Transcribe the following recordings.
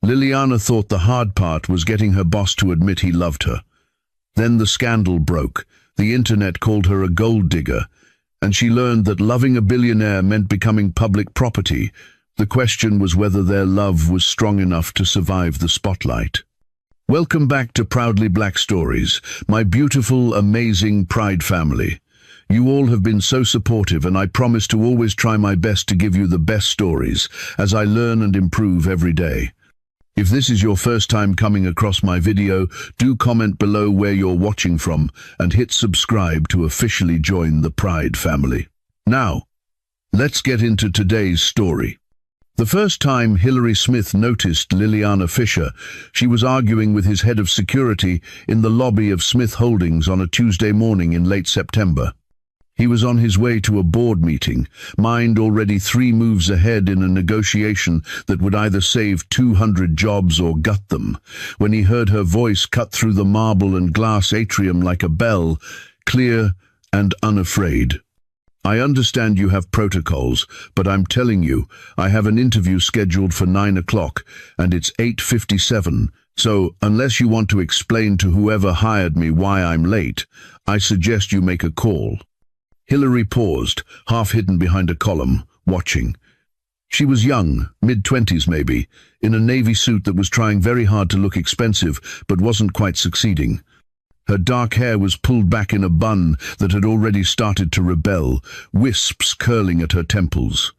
Liliana thought the hard part was getting her boss to admit he loved her. Then the scandal broke. The internet called her a gold digger, and she learned that loving a billionaire meant becoming public property. The question was whether their love was strong enough to survive the spotlight. Welcome back to Proudly Black Stories, my beautiful, amazing Pride family. You all have been so supportive, and I promise to always try my best to give you the best stories as I learn and improve every day. If this is your first time coming across my video, do comment below where you're watching from and hit subscribe to officially join the Pride family. Now, let's get into today's story. The first time Hillary Smith noticed Liliana Fisher, she was arguing with his head of security in the lobby of Smith Holdings on a Tuesday morning in late September. He was on his way to a board meeting, mind already 3 moves ahead in a negotiation that would either save 200 jobs or gut them, when he heard her voice cut through the marble and glass atrium like a bell, clear and unafraid. I understand you have protocols, but I'm telling you, I have an interview scheduled for 9 o'clock, and it's 8:57, so unless you want to explain to whoever hired me why I'm late, I suggest you make a call. Hillary paused, half hidden behind a column, watching. She was young, mid-20s maybe, in a navy suit that was trying very hard to look expensive, but wasn't quite succeeding. Her dark hair was pulled back in a bun that had already started to rebel, wisps curling at her temples.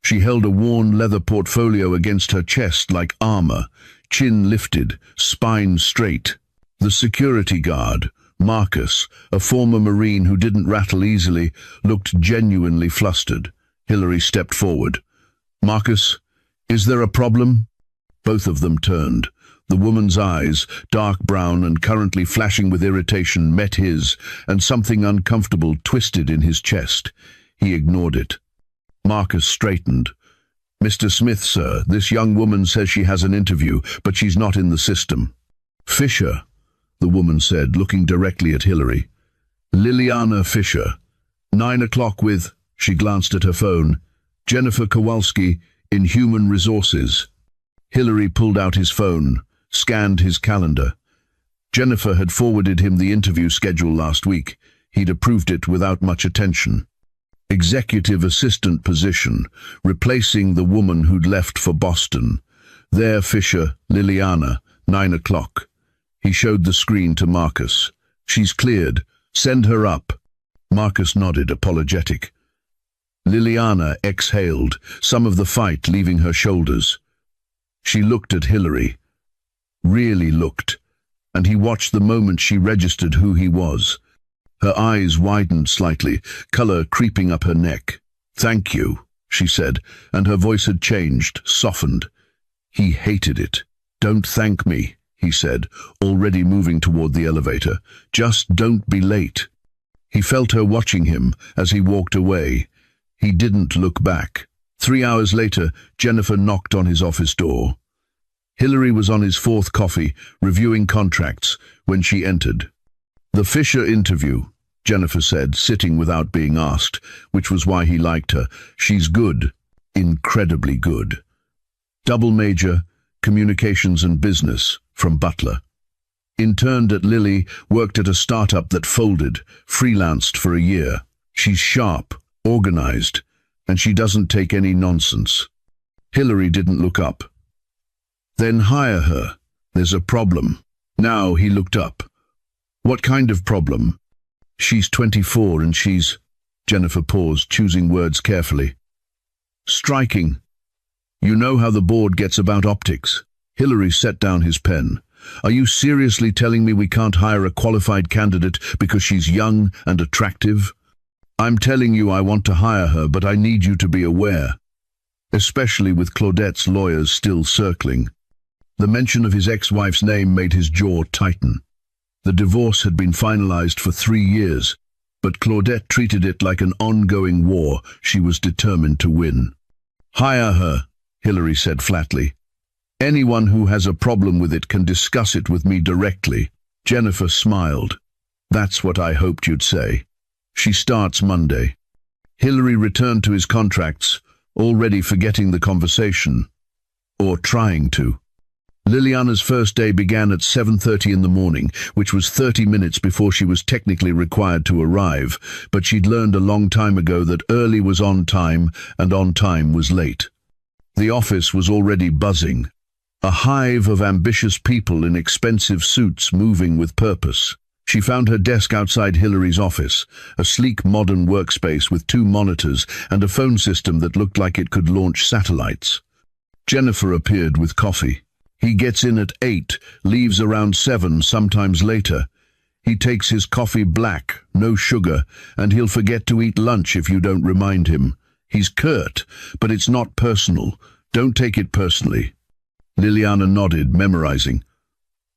She held a worn leather portfolio against her chest like armor, chin lifted, spine straight. The security guard, Marcus, a former Marine who didn't rattle easily, looked genuinely flustered. Hillary stepped forward. "Marcus, is there a problem?" Both of them turned. The woman's eyes, dark brown and currently flashing with irritation, met his, and something uncomfortable twisted in his chest. He ignored it. Marcus straightened. "Mr. Smith, sir, this young woman says she has an interview, but she's not in the system." "Fisher," the woman said, looking directly at Hillary. "Liliana Fisher. 9 o'clock with," she glanced at her phone, "Jennifer Kowalski in Human Resources." Hillary pulled out his phone, scanned his calendar. Jennifer had forwarded him the interview schedule last week. He'd approved it without much attention. Executive assistant position, replacing the woman who'd left for Boston. There, Fisher, Liliana, 9 o'clock. He showed the screen to Marcus. "She's cleared. Send her up." Marcus nodded, apologetic. Liliana exhaled, some of the fight leaving her shoulders. She looked at Hillary. Really looked, and he watched the moment she registered who he was. Her eyes widened slightly, color creeping up her neck. "Thank you," she said, and her voice had changed, softened. He hated it. "Don't thank me," he said, already moving toward the elevator. "Just don't be late." He felt her watching him as he walked away. He didn't look back. 3 hours later, Jennifer knocked on his office door. Hillary was on his 4th coffee, reviewing contracts, when she entered. "The Fisher interview," Jennifer said, sitting without being asked, which was why he liked her. "She's good, incredibly good. Double major, communications and business, from Butler. Interned at Lilly, worked at a startup that folded, freelanced for a year. She's sharp, organized, and she doesn't take any nonsense." Hillary didn't look up. "Then hire her. There's a problem." Now he looked up. "What kind of problem?" "She's 24 and she's—" Jennifer paused, choosing words carefully. "Striking. You know how the board gets about optics." Hillary set down his pen. "Are you seriously telling me we can't hire a qualified candidate because she's young and attractive?" "I'm telling you I want to hire her, but I need you to be aware. Especially with Claudette's lawyers still circling." The mention of his ex-wife's name made his jaw tighten. The divorce had been finalized for 3 years, but Claudette treated it like an ongoing war she was determined to win. "Hire her," Hillary said flatly. "Anyone who has a problem with it can discuss it with me directly." Jennifer smiled. "That's what I hoped you'd say. She starts Monday." Hillary returned to his contracts, already forgetting the conversation. Or trying to. Liliana's first day began at 7:30 in the morning, which was 30 minutes before she was technically required to arrive, but she'd learned a long time ago that early was on time and on time was late. The office was already buzzing, a hive of ambitious people in expensive suits moving with purpose. She found her desk outside Hillary's office, a sleek modern workspace with 2 monitors and a phone system that looked like it could launch satellites. Jennifer appeared with coffee. He gets in at 8, leaves around 7, sometimes later. He takes his coffee black, no sugar, and he'll forget to eat lunch if you don't remind him. He's curt, but it's not personal. Don't take it personally. Liliana nodded, memorizing.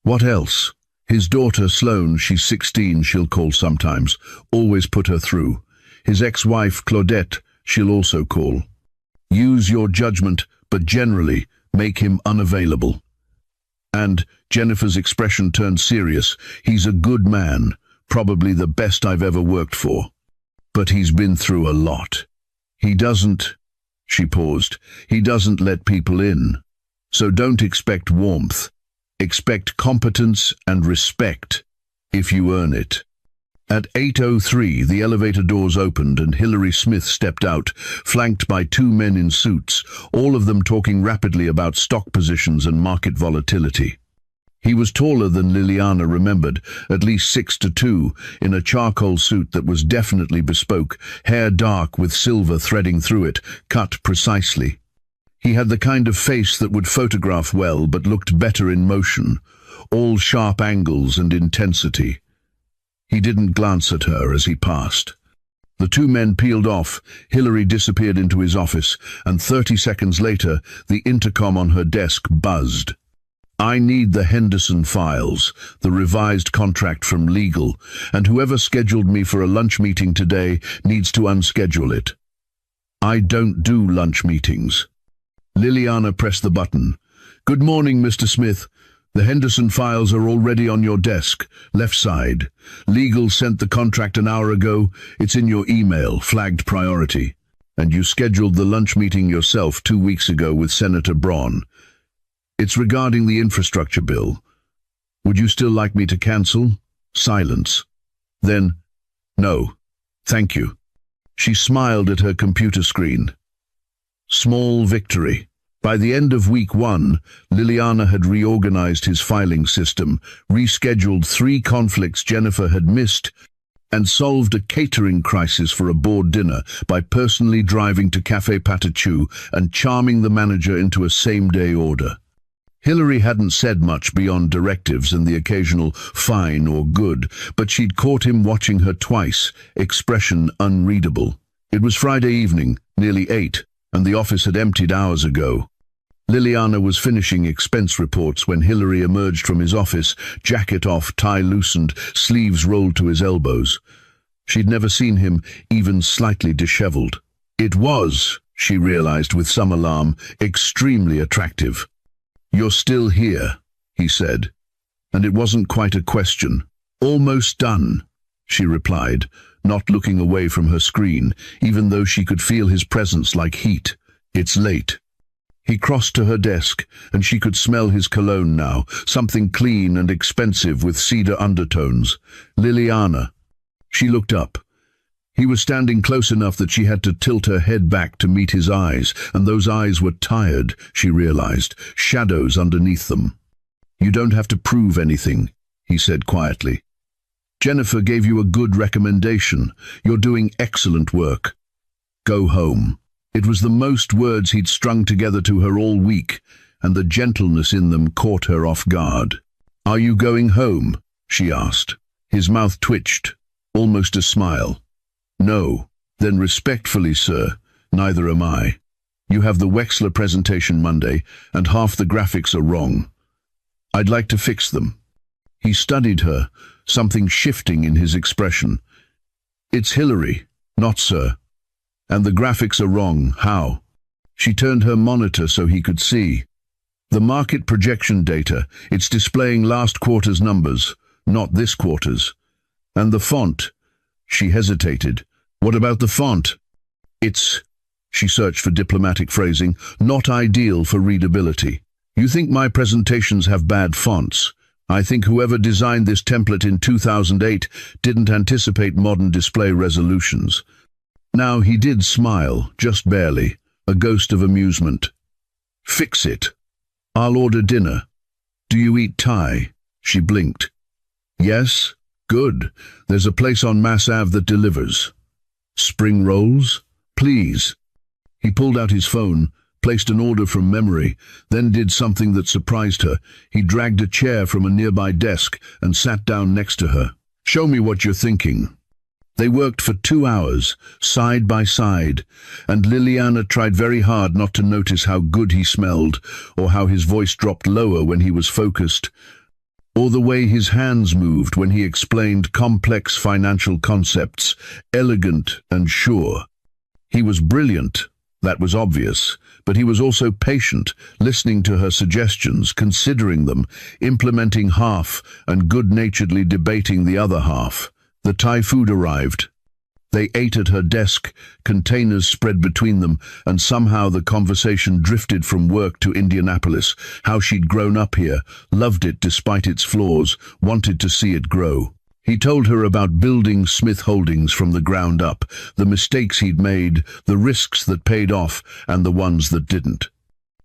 What else? His daughter, Sloane, she's 16, she'll call sometimes. Always put her through. His ex-wife, Claudette, she'll also call. Use your judgment, but generally, make him unavailable. And Jennifer's expression turned serious. He's a good man, probably the best I've ever worked for. But he's been through a lot. He doesn't, she paused, he doesn't let people in. So don't expect warmth. Expect competence and respect, if you earn it. At 8:03, the elevator doors opened and Hillary Smith stepped out, flanked by 2 men in suits, all of them talking rapidly about stock positions and market volatility. He was taller than Liliana remembered, at least 6'2", in a charcoal suit that was definitely bespoke, hair dark with silver threading through it, cut precisely. He had the kind of face that would photograph well but looked better in motion, all sharp angles and intensity. He didn't glance at her as he passed. The 2 men peeled off, Hillary disappeared into his office, and 30 seconds later, the intercom on her desk buzzed. I need the Henderson files, the revised contract from legal, and whoever scheduled me for a lunch meeting today needs to unschedule it. I don't do lunch meetings. Liliana pressed the button. Good morning, Mr. Smith. The Henderson files are already on your desk, left side. Legal sent the contract an hour ago. It's in your email, flagged priority. And you scheduled the lunch meeting yourself 2 weeks ago with Senator Braun. It's regarding the infrastructure bill. Would you still like me to cancel? Silence. Then, no. Thank you. She smiled at her computer screen. Small victory. By the end of week 1, Liliana had reorganized his filing system, rescheduled 3 conflicts Jennifer had missed, and solved a catering crisis for a board dinner by personally driving to Café Patachu and charming the manager into a same-day order. Hillary hadn't said much beyond directives and the occasional fine or good, but she'd caught him watching her twice, expression unreadable. It was Friday evening, nearly 8, and the office had emptied hours ago. Liliana was finishing expense reports when Hillary emerged from his office, jacket off, tie loosened, sleeves rolled to his elbows. She'd never seen him even slightly disheveled. It was, she realized with some alarm, extremely attractive. You're still here, he said, and it wasn't quite a question. Almost done, she replied, not looking away from her screen, even though she could feel his presence like heat. It's late. He crossed to her desk, and she could smell his cologne now, something clean and expensive with cedar undertones. Liliana. She looked up. He was standing close enough that she had to tilt her head back to meet his eyes, and those eyes were tired, she realized, shadows underneath them. You don't have to prove anything, he said quietly. Jennifer gave you a good recommendation. You're doing excellent work. Go home. It was the most words he'd strung together to her all week, and the gentleness in them caught her off guard. Are you going home? She asked. His mouth twitched, almost a smile. No. Then respectfully, sir, neither am I. You have the Wexler presentation Monday, and half the graphics are wrong. I'd like to fix them. He studied her, something shifting in his expression. It's Hillary, not sir. And the graphics are wrong. How? She turned her monitor so he could see. The market projection data, it's displaying last quarter's numbers, not this quarter's. And the font. She hesitated. What about the font? It's, she searched for diplomatic phrasing, not ideal for readability. You think my presentations have bad fonts? I think whoever designed this template in 2008 didn't anticipate modern display resolutions. Now he did smile, just barely, a ghost of amusement. Fix it. I'll order dinner. Do you eat Thai? She blinked. Yes? Good. There's a place on Mass Ave that delivers. Spring rolls? Please. He pulled out his phone, placed an order from memory, then did something that surprised her. He dragged a chair from a nearby desk and sat down next to her. Show me what you're thinking. They worked for 2 hours, side by side, and Liliana tried very hard not to notice how good he smelled, or how his voice dropped lower when he was focused, or the way his hands moved when he explained complex financial concepts, elegant and sure. He was brilliant, that was obvious, but he was also patient, listening to her suggestions, considering them, implementing half, and good-naturedly debating the other half. The Thai food arrived. They ate at her desk, containers spread between them, and somehow the conversation drifted from work to Indianapolis, how she'd grown up here, loved it despite its flaws, wanted to see it grow. He told her about building Smith Holdings from the ground up, the mistakes he'd made, the risks that paid off, and the ones that didn't.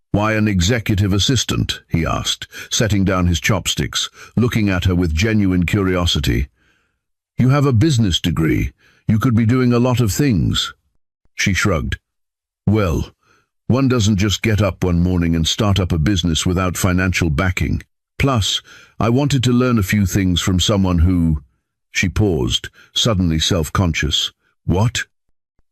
Why an executive assistant? He asked, setting down his chopsticks, looking at her with genuine curiosity. You have a business degree. You could be doing a lot of things. She shrugged. Well, one doesn't just get up one morning and start up a business without financial backing. Plus, I wanted to learn a few things from someone who... She paused, suddenly self-conscious. What?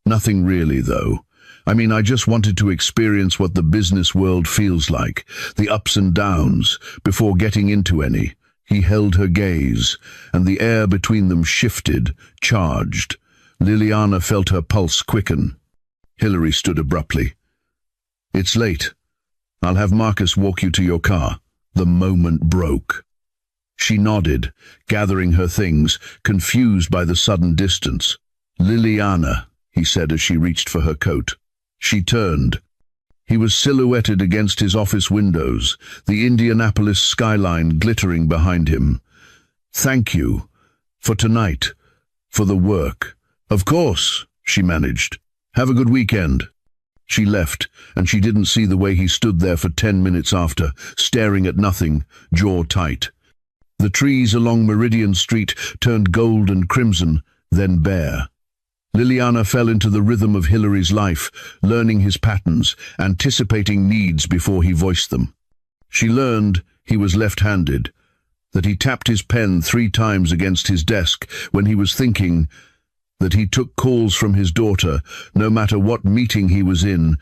Nothing really, though. I mean, I just wanted to experience what the business world feels like, the ups and downs, before getting into any. He held her gaze, and the air between them shifted, charged. Liliana felt her pulse quicken. Hillary stood abruptly. It's late. I'll have Marcus walk you to your car. The moment broke. She nodded, gathering her things, confused by the sudden distance. Liliana, he said as she reached for her coat. She turned. He was silhouetted against his office windows, the Indianapolis skyline glittering behind him. Thank you. For tonight. For the work. Of course, she managed. Have a good weekend. She left, and she didn't see the way he stood there for 10 minutes after, staring at nothing, jaw tight. The trees along Meridian Street turned gold and crimson, then bare. Liliana fell into the rhythm of Hillary's life, learning his patterns, anticipating needs before he voiced them. She learned he was left-handed, that he tapped his pen 3 times against his desk when he was thinking, that he took calls from his daughter, no matter what meeting he was in,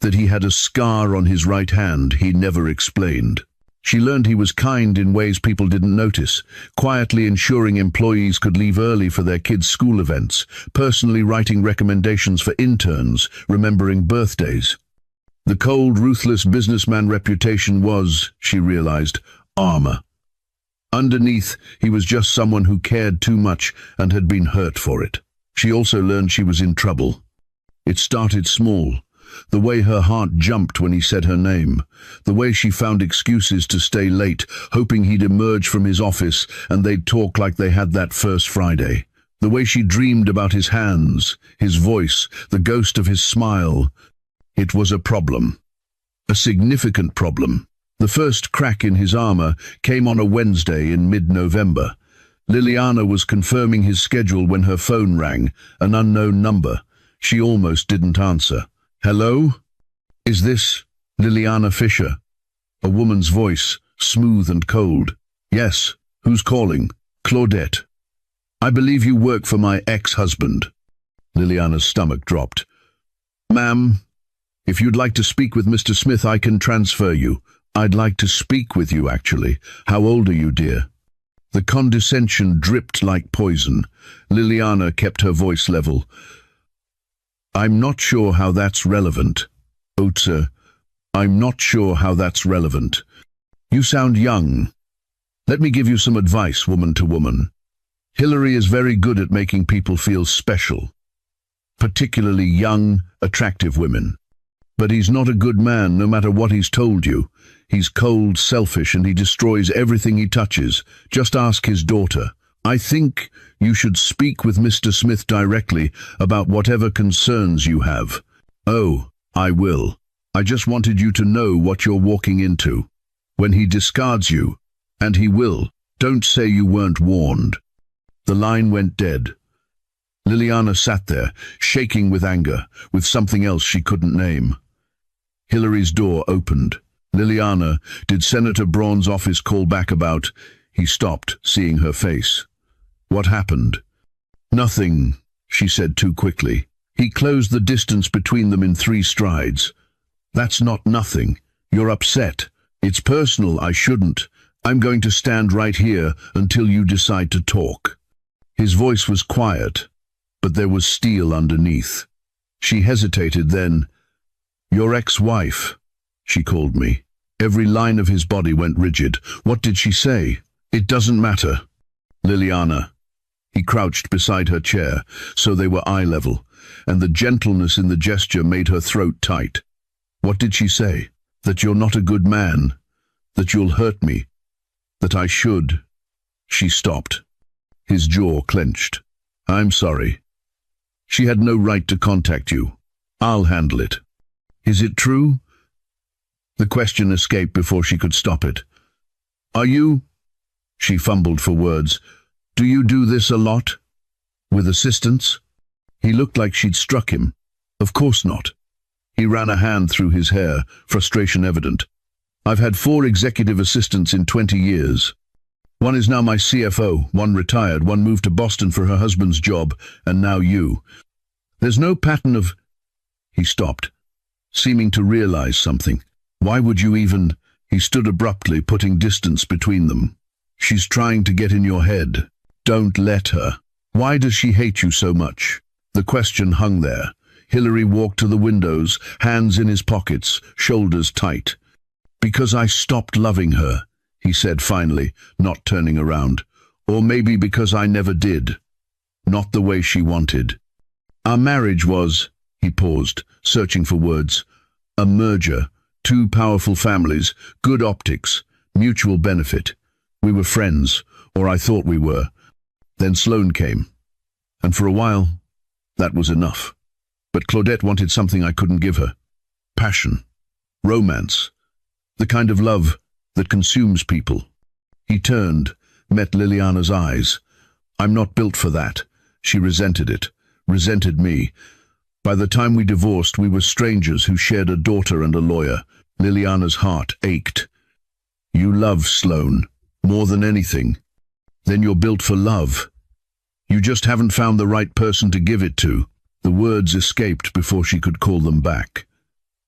that he had a scar on his right hand he never explained. She learned he was kind in ways people didn't notice, quietly ensuring employees could leave early for their kids' school events, personally writing recommendations for interns, remembering birthdays. The cold, ruthless businessman reputation was, she realized, armor. Underneath, he was just someone who cared too much and had been hurt for it. She also learned she was in trouble. It started small. The way her heart jumped when he said her name, the way she found excuses to stay late, hoping he'd emerge from his office and they'd talk like they had that first Friday, the way she dreamed about his hands, his voice, the ghost of his smile. It was a problem. A significant problem. The first crack in his armor came on a Wednesday in mid-November. Liliana was confirming his schedule when her phone rang, an unknown number. She almost didn't answer. Hello? Is this Liliana Fisher? A woman's voice, smooth and cold. Yes. Who's calling? Claudette. I believe you work for my ex-husband. Liliana's stomach dropped. Ma'am, if you'd like to speak with Mr. Smith, I can transfer you. I'd like to speak with you, actually. How old are you, dear? The condescension dripped like poison. Liliana kept her voice level. I'm not sure how that's relevant. Otze, I'm not sure how that's relevant. You sound young. Let me give you some advice, woman to woman. Hillary is very good at making people feel special, particularly young, attractive women. But he's not a good man, no matter what he's told you. He's cold, selfish, and he destroys everything he touches. Just ask his daughter. I think you should speak with Mr. Smith directly about whatever concerns you have. Oh, I will. I just wanted you to know what you're walking into. When he discards you, and he will, don't say you weren't warned. The line went dead. Liliana sat there, shaking with anger, with something else she couldn't name. Hillary's door opened. Liliana, did Senator Braun's office call back about? He stopped, seeing her face. What happened? Nothing, she said too quickly. He closed the distance between them in 3 strides. That's not nothing. You're upset. It's personal, I shouldn't. I'm going to stand right here until you decide to talk. His voice was quiet, but there was steel underneath. She hesitated then. Your ex-wife, she called me. Every line of his body went rigid. What did she say? It doesn't matter. Liliana. He crouched beside her chair, so they were eye level, and the gentleness in the gesture made her throat tight. What did she say? That you're not a good man, that you'll hurt me, that I should. She stopped. His jaw clenched. I'm sorry. She had no right to contact you. I'll handle it. Is it true? The question escaped before she could stop it. Are you? She fumbled for words. Do you do this a lot? With assistance? He looked like she'd struck him. Of course not. He ran a hand through his hair, frustration evident. I've had 4 executive assistants in 20 years. One is now my CFO, one retired, one moved to Boston for her husband's job, and now you. There's no pattern of... He stopped, seeming to realize something. Why would you even... He stood abruptly, putting distance between them. She's trying to get in your head. Don't let her. Why does she hate you so much? The question hung there. Hillary walked to the windows, hands in his pockets, shoulders tight. Because I stopped loving her, he said finally, not turning around. Or maybe because I never did. Not the way she wanted. Our marriage was, he paused, searching for words, a merger, 2 powerful families, good optics, mutual benefit. We were friends, or I thought we were. Then Sloane came. And for a while, that was enough. But Claudette wanted something I couldn't give her. Passion. Romance. The kind of love that consumes people. He turned, met Liliana's eyes. I'm not built for that. She resented it, resented me. By the time we divorced, we were strangers who shared a daughter and a lawyer. Liliana's heart ached. You love Sloane, more than anything. Then you're built for love. You just haven't found the right person to give it to. The words escaped before she could call them back.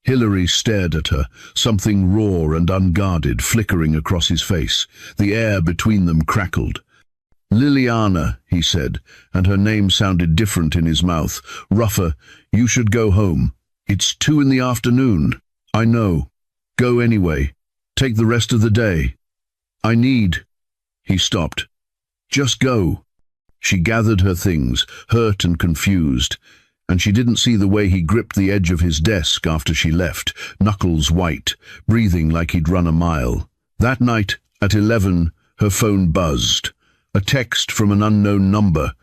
Hillary stared at her, something raw and unguarded flickering across his face. The air between them crackled. Liliana, he said, and her name sounded different in his mouth, rougher. You should go home. It's 2 in the afternoon. I know. Go anyway. Take the rest of the day. I need... He stopped. Just go. She gathered her things, hurt and confused, and she didn't see the way he gripped the edge of his desk after she left, knuckles white, breathing like he'd run a mile. That night, at 11, her phone buzzed. A text from an unknown number.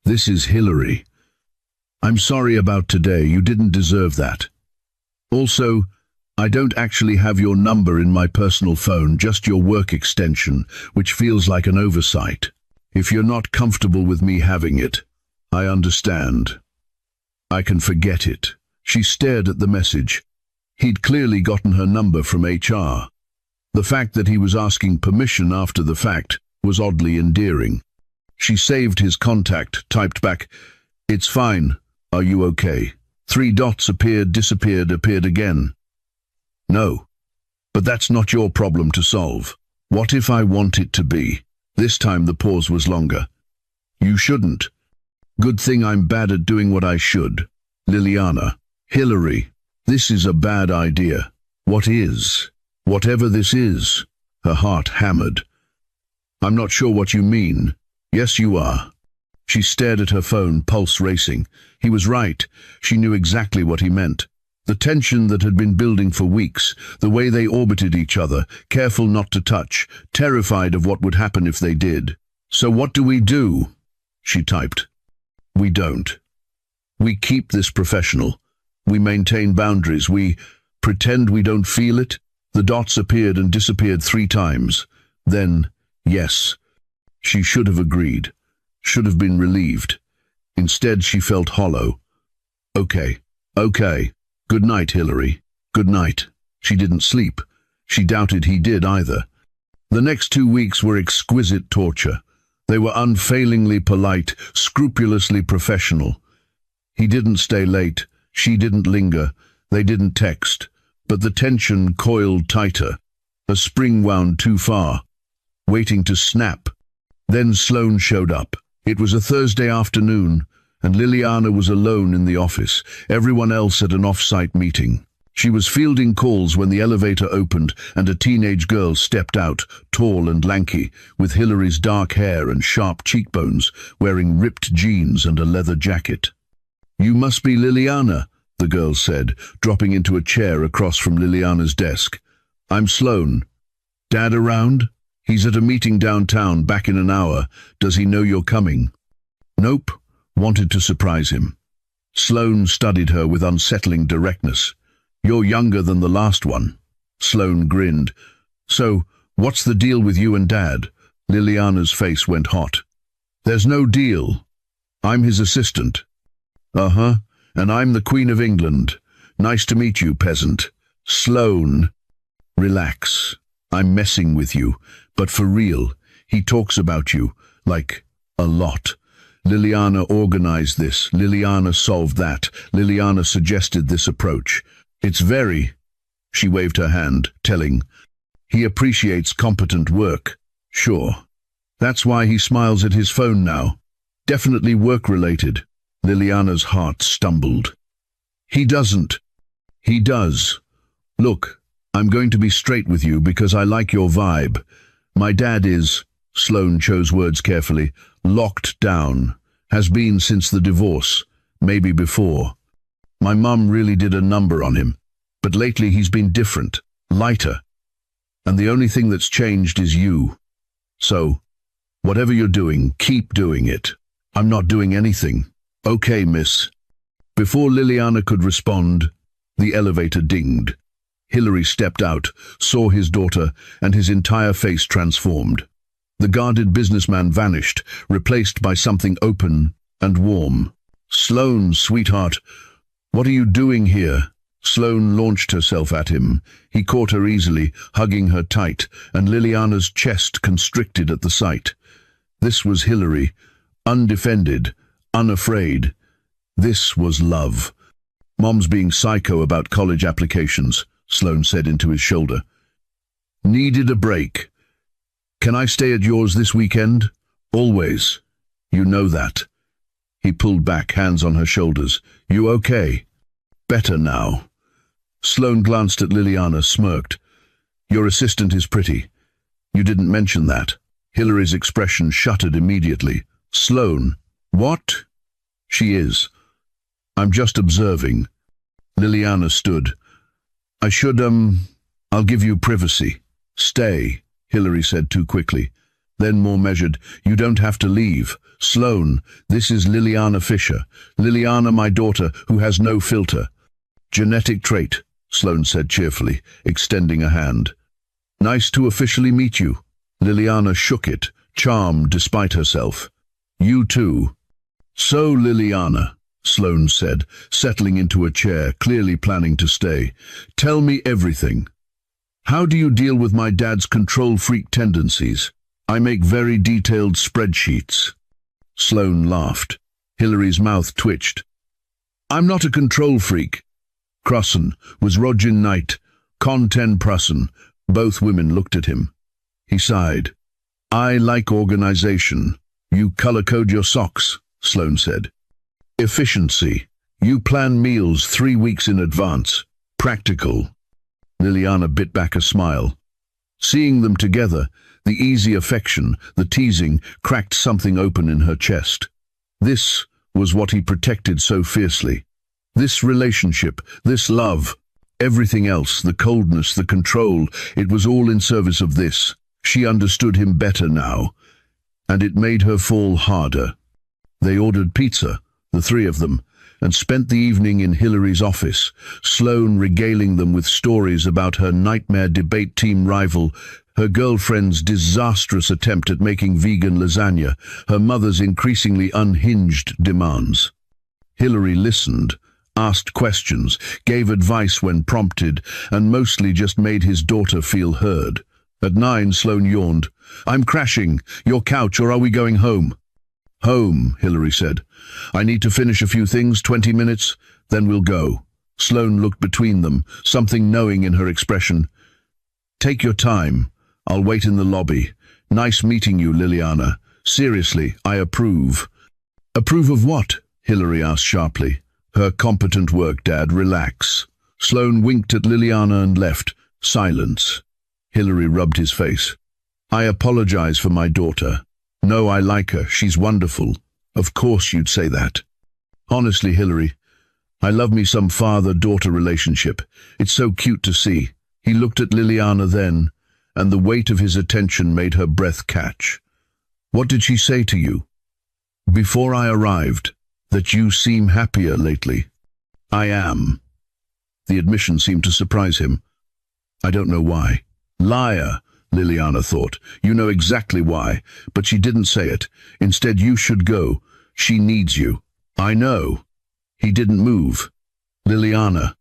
This is Hillary. I'm sorry about today, you didn't deserve that. Also, I don't actually have your number in my personal phone, just your work extension, which feels like an oversight. If you're not comfortable with me having it, I understand. I can forget it. She stared at the message. He'd clearly gotten her number from HR. The fact that he was asking permission after the fact was oddly endearing. She saved his contact, typed back, "It's fine. Are you okay?" 3 dots appeared, disappeared, appeared again. No. But that's not your problem to solve. What if I want it to be? This time the pause was longer. You shouldn't. Good thing I'm bad at doing what I should. Liliana. Hillary. This is a bad idea. What is? Whatever this is. Her heart hammered. I'm not sure what you mean. Yes, you are. She stared at her phone, pulse racing. He was right. She knew exactly what he meant. The tension that had been building for weeks, the way they orbited each other, careful not to touch, terrified of what would happen if they did. "So what do we do?" she typed. "We don't. We keep this professional. We maintain boundaries. We pretend we don't feel it." The dots appeared and disappeared 3 times. Then, yes. She should have agreed. Should have been relieved. Instead, she felt hollow. Okay. Good night, Hillary. Good night. She didn't sleep. She doubted he did either. The next 2 weeks were exquisite torture. They were unfailingly polite, scrupulously professional. He didn't stay late. She didn't linger. They didn't text. But the tension coiled tighter. A spring wound too far, waiting to snap. Then Sloane showed up. It was a Thursday afternoon, and Liliana was alone in the office, everyone else at an off-site meeting. She was fielding calls when the elevator opened and a teenage girl stepped out, tall and lanky, with Hillary's dark hair and sharp cheekbones, wearing ripped jeans and a leather jacket. "You must be Liliana," the girl said, dropping into a chair across from Liliana's desk. "I'm Sloane. Dad around? He's at a meeting downtown, back in an hour. Does he know you're coming?" "Nope." Wanted to surprise him. Sloane studied her with unsettling directness. "You're younger than the last one." Sloane grinned. "So, what's the deal with you and Dad?" Liliana's face went hot. "There's no deal. I'm his assistant." "Uh-huh. And I'm the Queen of England. Nice to meet you, peasant." "Sloane, relax. I'm messing with you, but for real. He talks about you, like, a lot. Liliana organized this. Liliana solved that. Liliana suggested this approach. It's very—" She waved her hand, telling, "He appreciates competent work." "Sure. That's why he smiles at his phone now. Definitely work-related." Liliana's heart stumbled. "He doesn't." "He does. Look, I'm going to be straight with you because I like your vibe. My dad is," Sloane chose words carefully, "locked down. Has been since the divorce, maybe before. My mum really did a number on him, but lately he's been different, lighter. And the only thing that's changed is you. So, whatever you're doing, keep doing it." "I'm not doing anything." "Okay, miss." Before Liliana could respond, the elevator dinged. Hillary stepped out, saw his daughter, and his entire face transformed. The guarded businessman vanished, replaced by something open and warm. "Sloane, sweetheart, what are you doing here?" Sloane launched herself at him. He caught her easily, hugging her tight, and Liliana's chest constricted at the sight. This was Hillary, undefended, unafraid. This was love. "Mom's being psycho about college applications," Sloane said into his shoulder. "Needed a break. Can I stay at yours this weekend?" "Always. You know that." He pulled back, hands on her shoulders. "You okay?" "Better now." Sloane glanced at Liliana, smirked. "Your assistant is pretty. You didn't mention that." Hillary's expression shuttered immediately. "Sloane, what?" "She is. I'm just observing." Liliana stood. I'll give you privacy." "Stay," Hillary said too quickly. Then more measured, "You don't have to leave. Sloane, this is Liliana Fisher. Liliana, my daughter, who has no filter." "Genetic trait," Sloane said cheerfully, extending a hand. "Nice to officially meet you." Liliana shook it, charmed despite herself. "You too." "So, Liliana," Sloane said, settling into a chair, clearly planning to stay, "tell me everything. How do you deal with my dad's control freak tendencies? I make very detailed spreadsheets." Sloane laughed. Hillary's mouth twitched. "I'm not a control freak." Crossen was Rogin Knight, Con 10 Prussen. Both women looked at him. He sighed. "I like organization. You color-code your socks," Sloane said. "Efficiency. You plan meals 3 weeks in advance. Practical." Liliana bit back a smile. Seeing them together, the easy affection, the teasing, cracked something open in her chest. This was what he protected so fiercely. This relationship, this love, everything else, the coldness, the control, it was all in service of this. She understood him better now, and it made her fall harder. They ordered pizza, the three of them, and spent the evening in Hillary's office, Sloane regaling them with stories about her nightmare debate team rival, her girlfriend's disastrous attempt at making vegan lasagna, her mother's increasingly unhinged demands. Hillary listened, asked questions, gave advice when prompted, and mostly just made his daughter feel heard. At 9, Sloane yawned. "I'm crashing. Your couch, or are we going home?" "Home," Hillary said. "I need to finish a few things, 20 minutes, then we'll go." Sloane looked between them, something knowing in her expression. "Take your time. I'll wait in the lobby. Nice meeting you, Liliana. Seriously, I approve." "Approve of what?" Hillary asked sharply. "Her competent work, Dad. Relax." Sloane winked at Liliana and left. Silence. Hillary rubbed his face. "I apologize for my daughter. No, I like her. She's wonderful. Of course you'd say that." "Honestly, Hillary, I love me some father-daughter relationship. It's so cute to see." He looked at Liliana then, and the weight of his attention made her breath catch. "What did she say to you?" "Before I arrived, that you seem happier lately." "I am." The admission seemed to surprise him. "I don't know why." "Liar," Liliana thought. "You know exactly why, but she didn't say it. Instead, you should go. She needs you." "I know." He didn't move. "Liliana."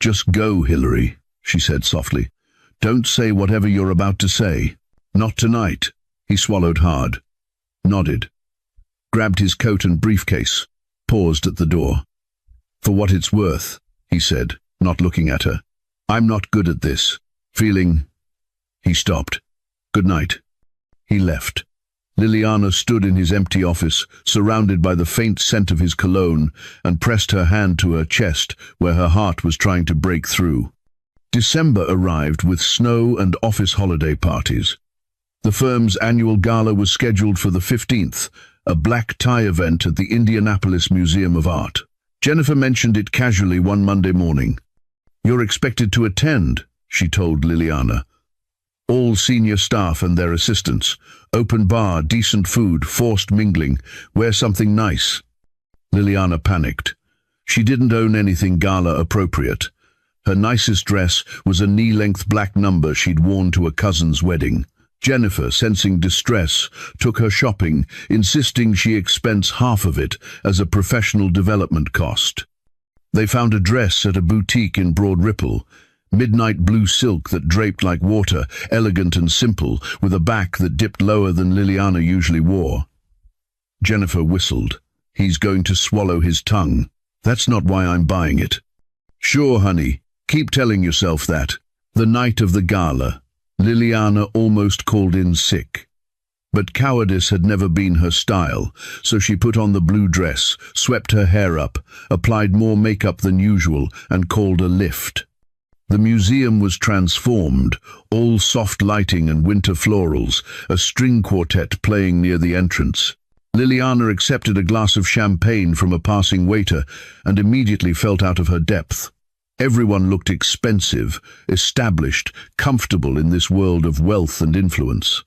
"Just go, Hillary," she said softly. "Don't say whatever you're about to say. Not tonight." He swallowed hard, nodded, grabbed his coat and briefcase, paused at the door. "For what it's worth," he said, not looking at her. "I'm not good at this. Feeling—" He stopped. "Good night." He left. Liliana stood in his empty office, surrounded by the faint scent of his cologne, and pressed her hand to her chest, where her heart was trying to break through. December arrived with snow and office holiday parties. The firm's annual gala was scheduled for the 15th, a black tie event at the Indianapolis Museum of Art. Jennifer mentioned it casually one Monday morning. "You're expected to attend," she told Liliana. "All senior staff and their assistants. Open bar, decent food, forced mingling. Wear something nice." Liliana panicked. She didn't own anything gala appropriate. Her nicest dress was a knee-length black number she'd worn to a cousin's wedding. Jennifer, sensing distress, took her shopping, insisting she expense half of it as a professional development cost. They found a dress at a boutique in Broad Ripple, midnight blue silk that draped like water, elegant and simple, with a back that dipped lower than Liliana usually wore. Jennifer whistled. "He's going to swallow his tongue. That's not why I'm buying it." "Sure, honey. Keep telling yourself that." The night of the gala, Liliana almost called in sick. But cowardice had never been her style, so she put on the blue dress, swept her hair up, applied more makeup than usual, and called a lift. The museum was transformed, all soft lighting and winter florals, a string quartet playing near the entrance. Liliana accepted a glass of champagne from a passing waiter and immediately felt out of her depth. Everyone looked expensive, established, comfortable in this world of wealth and influence.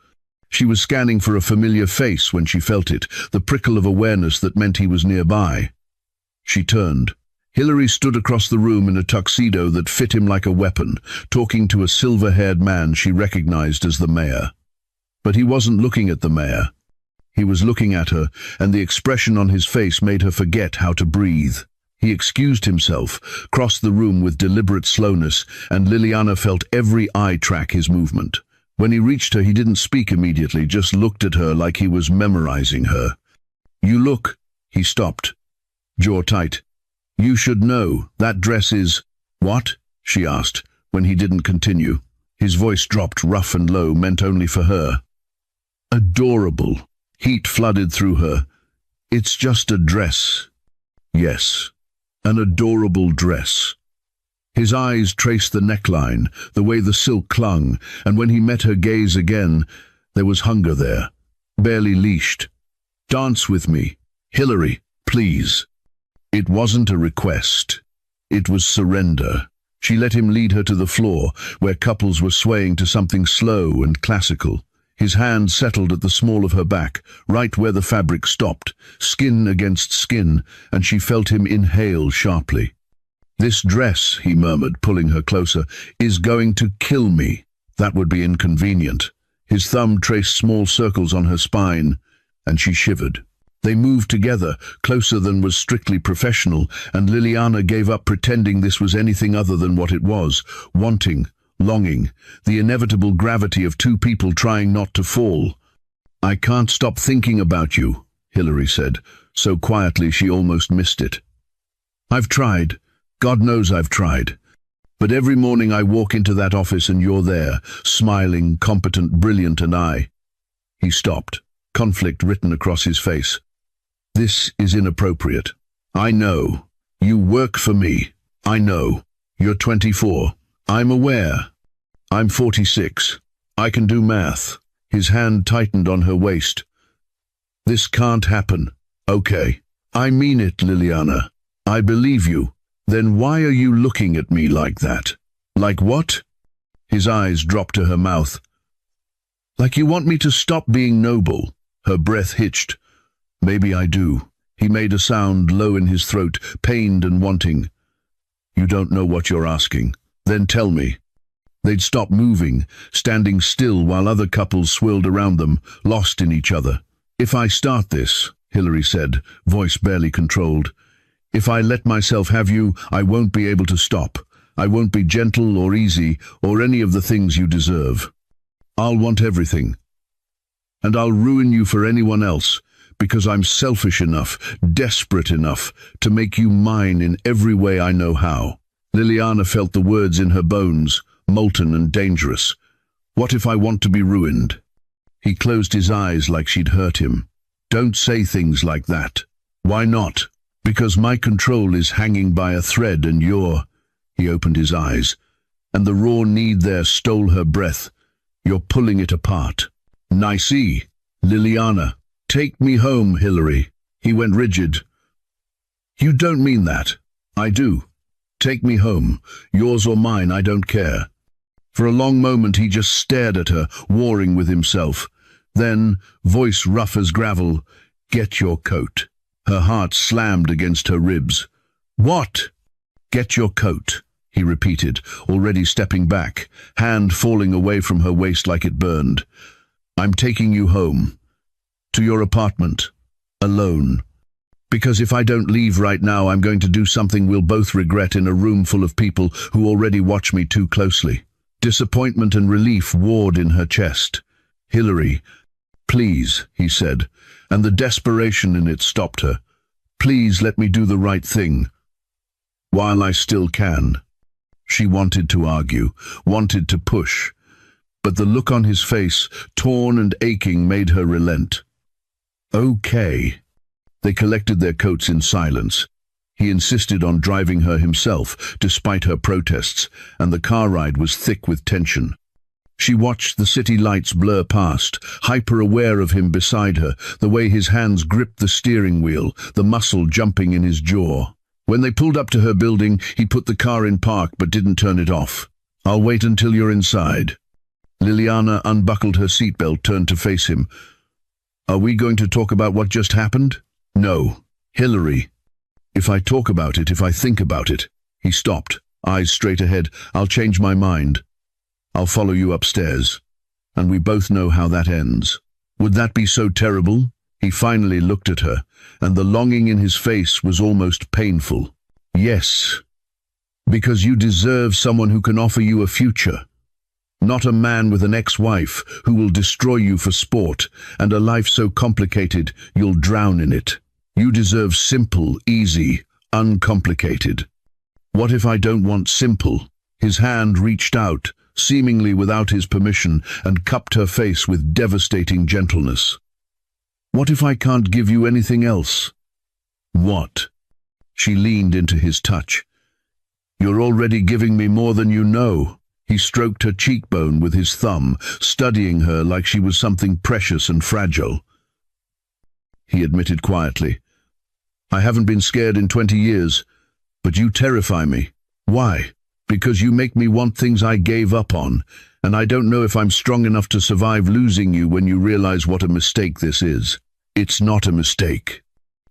She was scanning for a familiar face when she felt it, the prickle of awareness that meant he was nearby. She turned. Hillary stood across the room in a tuxedo that fit him like a weapon, talking to a silver-haired man she recognized as the mayor. But he wasn't looking at the mayor. He was looking at her, and the expression on his face made her forget how to breathe. He excused himself, crossed the room with deliberate slowness, and Liliana felt every eye track his movement. When he reached her, he didn't speak immediately, just looked at her like he was memorizing her. "You look—" He stopped, jaw tight. "You should know, that dress is—" "What?" she asked, when he didn't continue. His voice dropped rough and low, meant only for her. "Adorable." Heat flooded through her. "It's just a dress." "Yes, an adorable dress." His eyes traced the neckline, the way the silk clung, and when he met her gaze again, there was hunger there, barely leashed. "Dance with me. Hillary, please." It wasn't a request. It was surrender. She let him lead her to the floor, where couples were swaying to something slow and classical. His hand settled at the small of her back, right where the fabric stopped, skin against skin, and she felt him inhale sharply. "This dress," he murmured, pulling her closer, "is going to kill me." That would be inconvenient. His thumb traced small circles on her spine, and she shivered. They moved together, closer than was strictly professional, and Liliana gave up pretending this was anything other than what it was, wanting, longing, the inevitable gravity of two people trying not to fall. "I can't stop thinking about you," Hilary said, so quietly she almost missed it. "I've tried. God knows I've tried. But every morning I walk into that office and you're there, smiling, competent, brilliant, and I—" He stopped, conflict written across his face. "This is inappropriate. I know. You work for me. I know. You're 24. I'm aware. I'm 46. I can do math." His hand tightened on her waist. "This can't happen." "Okay. I mean it, Liliana. I believe you. Then why are you looking at me like that?" "Like what?" His eyes dropped to her mouth. "Like you want me to stop being noble." Her breath hitched. "Maybe I do." He made a sound low in his throat, pained and wanting. "You don't know what you're asking. Then tell me." They'd stopped moving, standing still while other couples swirled around them, lost in each other. "If I start this," Hilary said, voice barely controlled, "if I let myself have you, I won't be able to stop. I won't be gentle or easy or any of the things you deserve. I'll want everything. And I'll ruin you for anyone else, because I'm selfish enough, desperate enough, to make you mine in every way I know how." Liliana felt the words in her bones, molten and dangerous. "What if I want to be ruined?" He closed his eyes like she'd hurt him. "Don't say things like that." "Why not?" "Because my control is hanging by a thread and you're—" He opened his eyes, and the raw need there stole her breath. "You're pulling it apart." "Nicey." "Liliana." "Take me home, Hilary." He went rigid. "You don't mean that." "I do. Take me home. Yours or mine, I don't care." For a long moment he just stared at her, warring with himself. Then, voice rough as gravel, "Get your coat." Her heart slammed against her ribs. "What?" "Get your coat," he repeated, already stepping back, hand falling away from her waist like it burned. "I'm taking you home. To your apartment. Alone. Because if I don't leave right now, I'm going to do something we'll both regret in a room full of people who already watch me too closely." Disappointment and relief warred in her chest. "Hilary, please," he said, and the desperation in it stopped her. "Please let me do the right thing. While I still can." She wanted to argue, wanted to push, but the look on his face, torn and aching, made her relent. "Okay." They collected their coats in silence. He insisted on driving her himself, despite her protests, and the car ride was thick with tension. She watched the city lights blur past, hyper-aware of him beside her, the way his hands gripped the steering wheel, the muscle jumping in his jaw. When they pulled up to her building, he put the car in park but didn't turn it off. "I'll wait until you're inside." Liliana unbuckled her seatbelt, turned to face him. "Are we going to talk about what just happened?" "No. Hilary. If I talk about it, if I think about it—" He stopped, eyes straight ahead. "I'll change my mind. I'll follow you upstairs. And we both know how that ends." "Would that be so terrible?" He finally looked at her, and the longing in his face was almost painful. "Yes. Because you deserve someone who can offer you a future. Not a man with an ex-wife who will destroy you for sport, and a life so complicated you'll drown in it. You deserve simple, easy, uncomplicated." "What if I don't want simple?" His hand reached out, seemingly without his permission, and cupped her face with devastating gentleness. "What if I can't give you anything else?" "What?" She leaned into his touch. "You're already giving me more than you know." He stroked her cheekbone with his thumb, studying her like she was something precious and fragile. He admitted quietly, I haven't been scared in 20 years, but you terrify me. Why? Because you make me want things I gave up on, and I don't know if I'm strong enough to survive losing you when you realize what a mistake this is. It's not a mistake.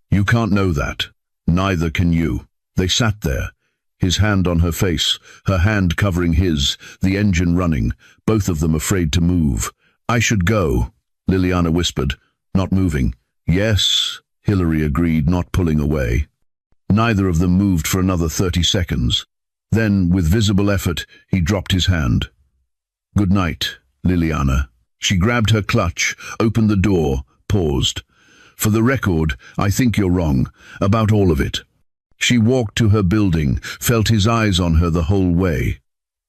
You can't know that. Neither can you. They sat there, his hand on her face, her hand covering his, the engine running, both of them afraid to move. I should go, Liliana whispered, not moving. Yes, Hillary agreed, not pulling away. Neither of them moved for another 30 seconds. Then, with visible effort, he dropped his hand. Good night, Liliana. She grabbed her clutch, opened the door, paused. For the record, I think you're wrong, about all of it. She walked to her building, felt his eyes on her the whole way.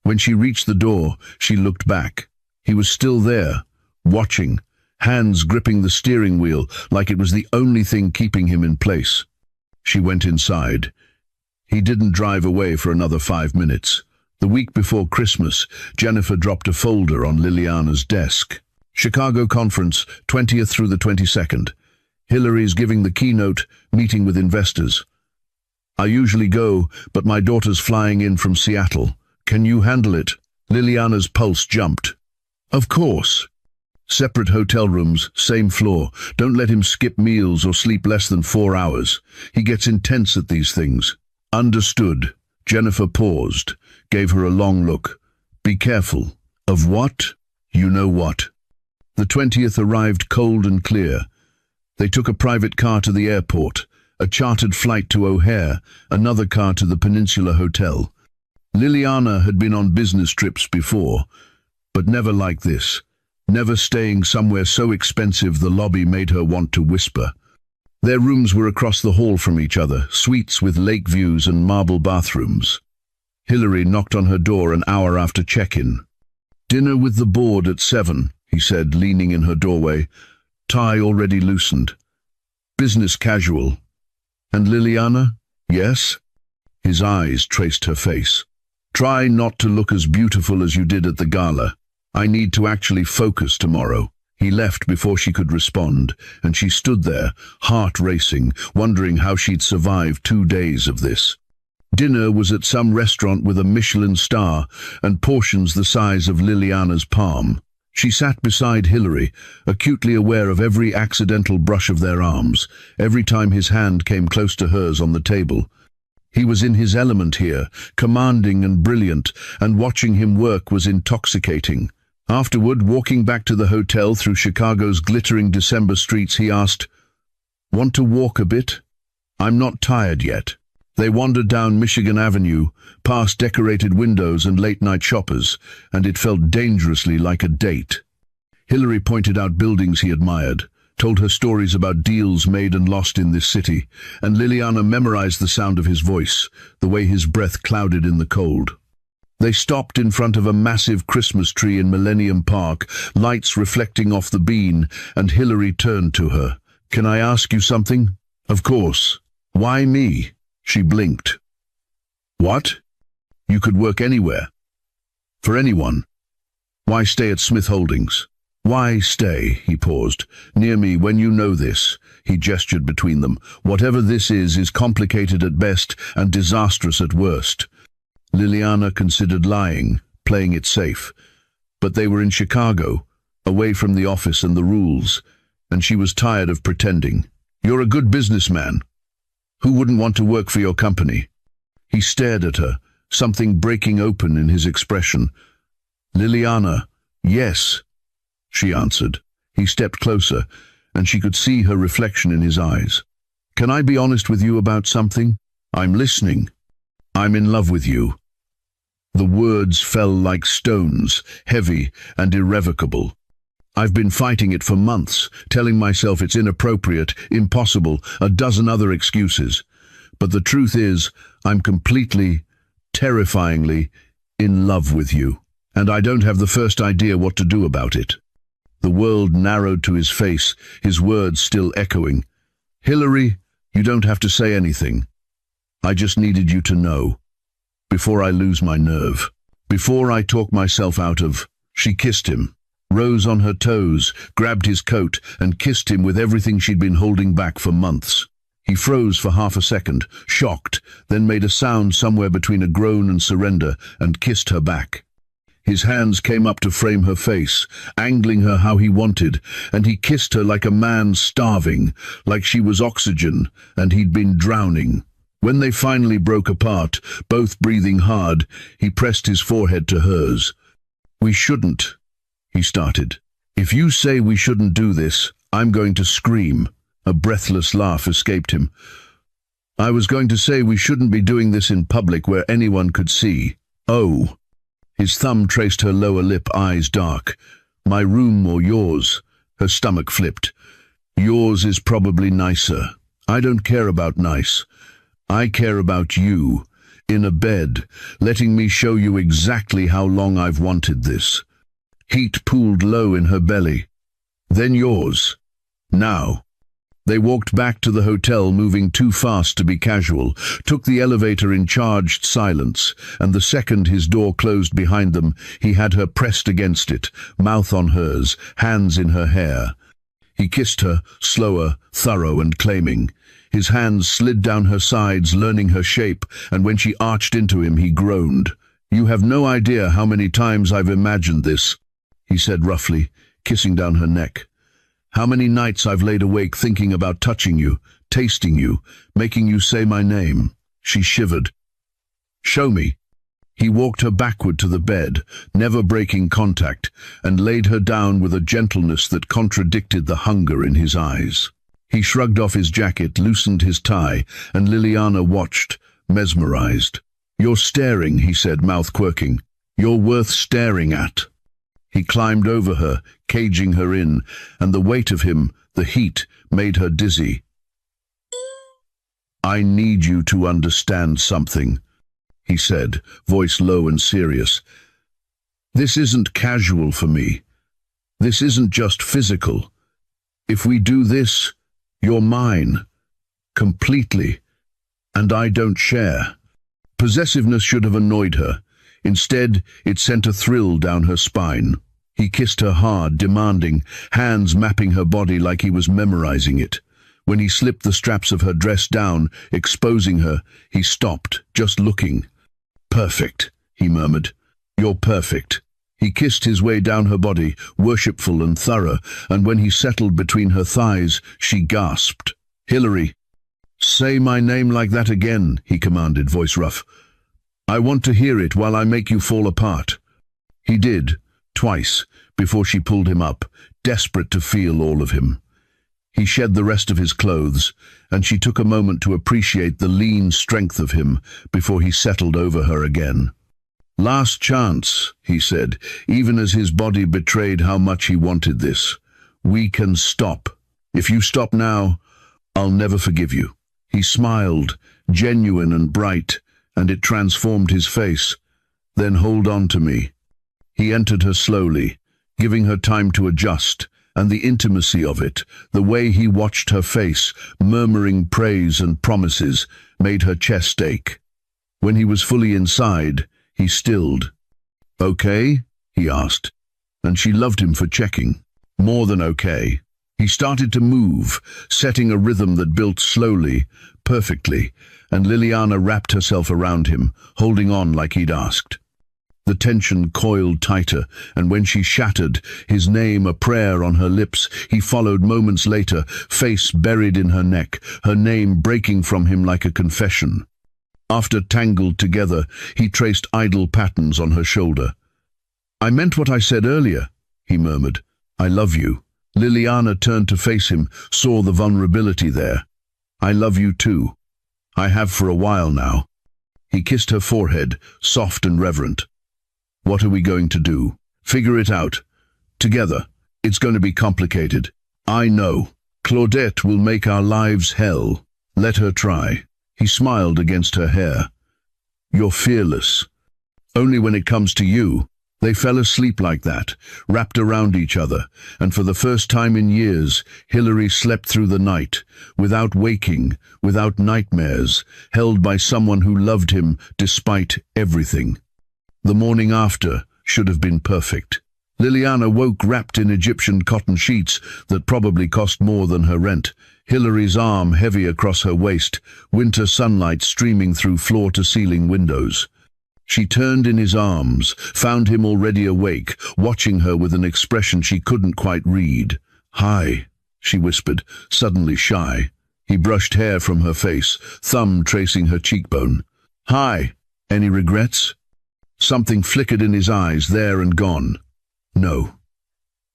When she reached the door, she looked back. He was still there, watching, hands gripping the steering wheel like it was the only thing keeping him in place. She went inside. He didn't drive away for another 5 minutes. The week before Christmas, Jennifer dropped a folder on Liliana's desk. Chicago Conference, 20th through the 22nd. Hillary's giving the keynote, meeting with investors. I usually go, but my daughter's flying in from Seattle. Can you handle it? Liliana's pulse jumped. Of course. Separate hotel rooms, same floor. Don't let him skip meals or sleep less than 4 hours. He gets intense at these things. Understood. Jennifer paused, gave her a long look. Be careful. Of what? You know what. The 20th arrived cold and clear. They took a private car to the airport, a chartered flight to O'Hare, another car to the Peninsula Hotel. Liliana had been on business trips before, but never like this. Never staying somewhere so expensive the lobby made her want to whisper. Their rooms were across the hall from each other, suites with lake views and marble bathrooms. Hillary knocked on her door an hour after check-in. Dinner with the board at 7, he said, leaning in her doorway, tie already loosened. Business casual. And Liliana? Yes? His eyes traced her face. Try not to look as beautiful as you did at the gala. I need to actually focus tomorrow. He left before she could respond, and she stood there, heart racing, wondering how she'd survive 2 days of this. Dinner was at some restaurant with a Michelin star and portions the size of Liliana's palm. She sat beside Hillary, acutely aware of every accidental brush of their arms, every time his hand came close to hers on the table. He was in his element here, commanding and brilliant, and watching him work was intoxicating. Afterward, walking back to the hotel through Chicago's glittering December streets, he asked, "Want to walk a bit? I'm not tired yet." They wandered down Michigan Avenue, past decorated windows and late-night shoppers, and it felt dangerously like a date. Hillary pointed out buildings he admired, told her stories about deals made and lost in this city, and Liliana memorized the sound of his voice, the way his breath clouded in the cold. They stopped in front of a massive Christmas tree in Millennium Park, lights reflecting off the bean, and Hillary turned to her. "Can I ask you something?" "Of course." "Why me?" She blinked. "What? You could work anywhere. For anyone. Why stay at Smith Holdings?" "Why stay?" He paused. "Near me when you know this." He gestured between them. "Whatever this is complicated at best and disastrous at worst." Liliana considered lying, playing it safe. But they were in Chicago, away from the office and the rules, and she was tired of pretending. "You're a good businessman. Who wouldn't want to work for your company?" He stared at her, something breaking open in his expression. "Liliana, yes," she answered. He stepped closer, and she could see her reflection in his eyes. "Can I be honest with you about something?" "I'm listening." "I'm in love with you." The words fell like stones, heavy and irrevocable. "I've been fighting it for months, telling myself it's inappropriate, impossible, a dozen other excuses. But the truth is, I'm completely, terrifyingly in love with you, and I don't have the first idea what to do about it." The world narrowed to his face, his words still echoing. "Hillary, you don't have to say anything. I just needed you to know. Before I lose my nerve. Before I talk myself out of..." She kissed him, rose on her toes, grabbed his coat, and kissed him with everything she'd been holding back for months. He froze for half a second, shocked, then made a sound somewhere between a groan and surrender, and kissed her back. His hands came up to frame her face, angling her how he wanted, and he kissed her like a man starving, like she was oxygen, and he'd been drowning. When they finally broke apart, both breathing hard, he pressed his forehead to hers. "We shouldn't," he started. "If you say we shouldn't do this, I'm going to scream." A breathless laugh escaped him. "I was going to say we shouldn't be doing this in public where anyone could see." "Oh." His thumb traced her lower lip, eyes dark. "My room or yours?" Her stomach flipped. "Yours is probably nicer. I don't care about nice. I care about you, in a bed, letting me show you exactly how long I've wanted this." Heat pooled low in her belly. "Then yours. Now." They walked back to the hotel, moving too fast to be casual, took the elevator in charged silence, and the second his door closed behind them, he had her pressed against it, mouth on hers, hands in her hair. He kissed her, slower, thorough and claiming. His hands slid down her sides, learning her shape, and when she arched into him, he groaned. "You have no idea how many times I've imagined this," he said roughly, kissing down her neck. "How many nights I've laid awake thinking about touching you, tasting you, making you say my name." She shivered. "Show me." He walked her backward to the bed, never breaking contact, and laid her down with a gentleness that contradicted the hunger in his eyes. He shrugged off his jacket, loosened his tie, and Liliana watched, mesmerized. "You're staring," he said, mouth quirking. "You're worth staring at." He climbed over her, caging her in, and the weight of him, the heat, made her dizzy. "I need you to understand something," he said, voice low and serious. "This isn't casual for me. This isn't just physical. If we do this, you're mine, completely, and I don't share." Possessiveness should have annoyed her. Instead, it sent a thrill down her spine. He kissed her hard, demanding, hands mapping her body like he was memorizing it. When he slipped the straps of her dress down, exposing her, he stopped, just looking. "Perfect," he murmured. "You're perfect." He kissed his way down her body, worshipful and thorough, and when he settled between her thighs, she gasped. "Hillary." "Say my name like that again," he commanded, voice rough. "I want to hear it while I make you fall apart." He did, twice, before she pulled him up, desperate to feel all of him. He shed the rest of his clothes, and she took a moment to appreciate the lean strength of him before he settled over her again. "Last chance," he said, even as his body betrayed how much he wanted this. "We can stop. If you stop now, I'll never forgive you." He smiled, genuine and bright, and it transformed his face. "Then hold on to me." He entered her slowly, giving her time to adjust, and the intimacy of it, the way he watched her face, murmuring praise and promises, made her chest ache. When he was fully inside, he stilled. "Okay?" he asked, and she loved him for checking. More than okay. He started to move, setting a rhythm that built slowly, perfectly, and Liliana wrapped herself around him, holding on like he'd asked. The tension coiled tighter, and when she shattered, his name a prayer on her lips, he followed moments later, face buried in her neck, her name breaking from him like a confession. After tangled together, he traced idle patterns on her shoulder. "I meant what I said earlier," he murmured. "I love you." Liliana turned to face him, saw the vulnerability there. "I love you too. I have for a while now." He kissed her forehead, soft and reverent. "What are we going to do? Figure it out. Together. It's going to be complicated. I know. Claudette will make our lives hell. Let her try." He smiled against her hair. "You're fearless. Only when it comes to you." They fell asleep like that, wrapped around each other, and for the first time in years, Hillary slept through the night, without waking, without nightmares, held by someone who loved him despite everything. The morning after should have been perfect. Liliana woke wrapped in Egyptian cotton sheets that probably cost more than her rent. Hilary's arm heavy across her waist, winter sunlight streaming through floor-to-ceiling windows. She turned in his arms, found him already awake, watching her with an expression she couldn't quite read. "Hi," she whispered, suddenly shy. He brushed hair from her face, thumb tracing her cheekbone. "Hi. Any regrets?" Something flickered in his eyes, there and gone. "No."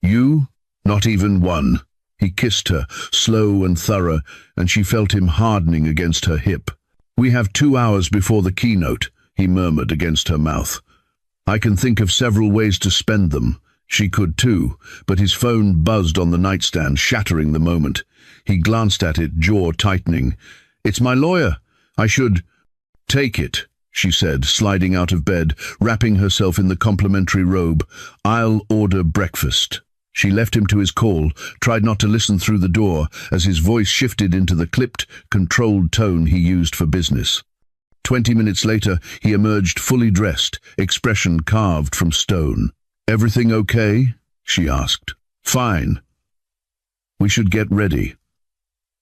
"You?" "Not even one." He kissed her, slow and thorough, and she felt him hardening against her hip. "We have 2 hours before the keynote," he murmured against her mouth. "I can think of several ways to spend them." She could too, but his phone buzzed on the nightstand, shattering the moment. He glanced at it, jaw tightening. "It's my lawyer. I should—" "Take it," she said, sliding out of bed, wrapping herself in the complimentary robe. "I'll order breakfast." She left him to his call, tried not to listen through the door as his voice shifted into the clipped, controlled tone he used for business. 20 minutes later, he emerged fully dressed, expression carved from stone. "Everything okay?" she asked. "Fine. We should get ready."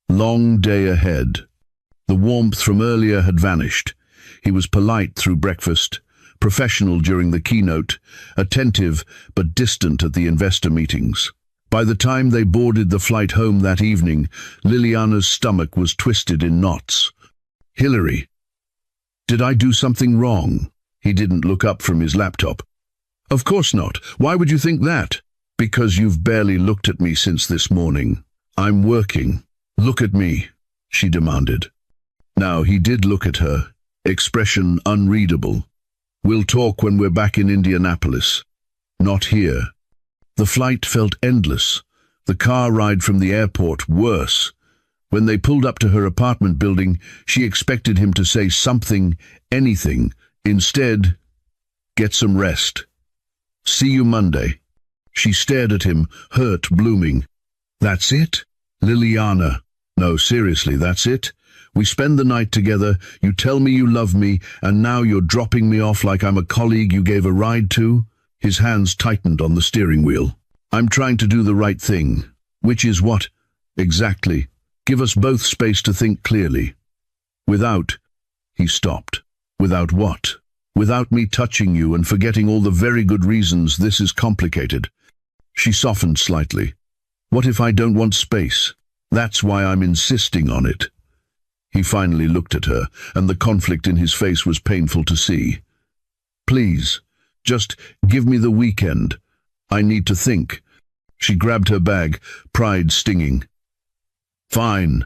Long day ahead. The warmth from earlier had vanished. He was polite through breakfast, professional during the keynote, attentive but distant at the investor meetings. By the time they boarded the flight home that evening, Liliana's stomach was twisted in knots. "Hilary, did I do something wrong?" He didn't look up from his laptop. "Of course not. Why would you think that?" "Because you've barely looked at me since this morning. I'm working." "Look at me," she demanded. Now he did look at her, expression unreadable. "We'll talk when we're back in Indianapolis. Not here." The flight felt endless. The car ride from the airport worse. When they pulled up to her apartment building, she expected him to say something, anything. Instead, "Get some rest. See you Monday." She stared at him, hurt blooming. "That's it? Liliana." "No, seriously, that's it? We spend the night together, you tell me you love me, and now you're dropping me off like I'm a colleague you gave a ride to?" His hands tightened on the steering wheel. "I'm trying to do the right thing." "Which is what?" "Exactly. Give us both space to think clearly." "Without—" He stopped. "Without what?" "Without me touching you and forgetting all the very good reasons this is complicated." She softened slightly. "What if I don't want space? That's why I'm insisting on it." He finally looked at her, and the conflict in his face was painful to see. "Please, just give me the weekend. I need to think." She grabbed her bag, pride stinging. "Fine.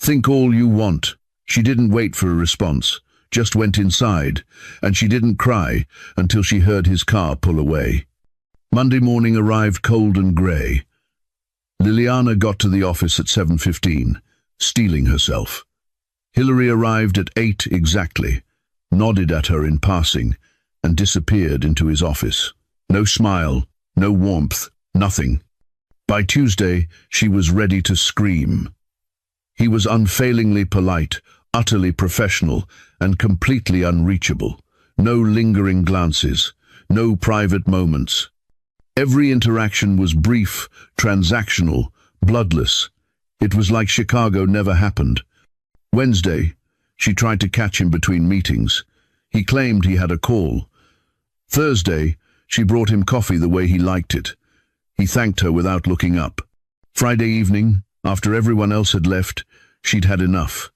Think all you want." She didn't wait for a response, just went inside, and she didn't cry until she heard his car pull away. Monday morning arrived cold and grey. Liliana got to the office at 7:15, steeling herself. Hilary arrived at 8 exactly, nodded at her in passing, and disappeared into his office. No smile, no warmth, nothing. By Tuesday, she was ready to scream. He was unfailingly polite, utterly professional, and completely unreachable. No lingering glances, no private moments. Every interaction was brief, transactional, bloodless. It was like Chicago never happened. Wednesday, she tried to catch him between meetings. He claimed he had a call. Thursday, she brought him coffee the way he liked it. He thanked her without looking up. Friday evening, after everyone else had left, she'd had enough.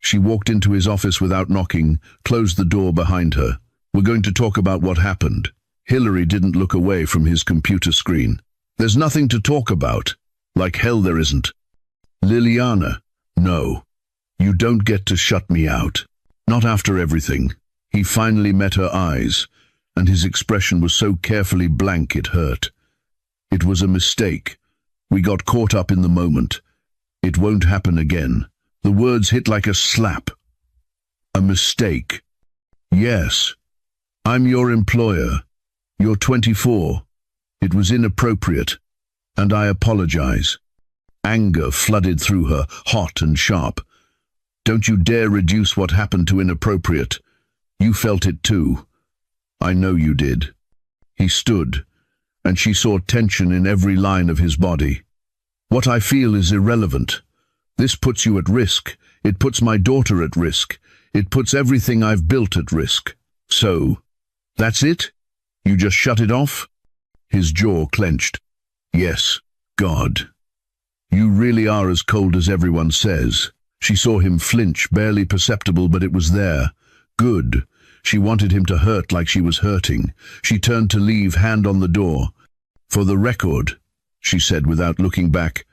She walked into his office without knocking, closed the door behind her. "We're going to talk about what happened." Hilary didn't look away from his computer screen. "There's nothing to talk about." "Like hell there isn't." "Liliana, no. You don't get to shut me out. Not after everything." He finally met her eyes, and his expression was so carefully blank it hurt. "It was a mistake. We got caught up in the moment. It won't happen again." The words hit like a slap. "A mistake." "Yes. I'm your employer. You're 24. It was inappropriate, and I apologize." Anger flooded through her, hot and sharp. "Don't you dare reduce what happened to inappropriate. You felt it too. I know you did." He stood, and she saw tension in every line of his body. "What I feel is irrelevant. This puts you at risk. It puts my daughter at risk. It puts everything I've built at risk. So, that's it? You just shut it off?" His jaw clenched. "Yes, God. You really are as cold as everyone says." She saw him flinch, barely perceptible, but it was there. Good. She wanted him to hurt like she was hurting. She turned to leave, hand on the door. "For the record," she said without looking back,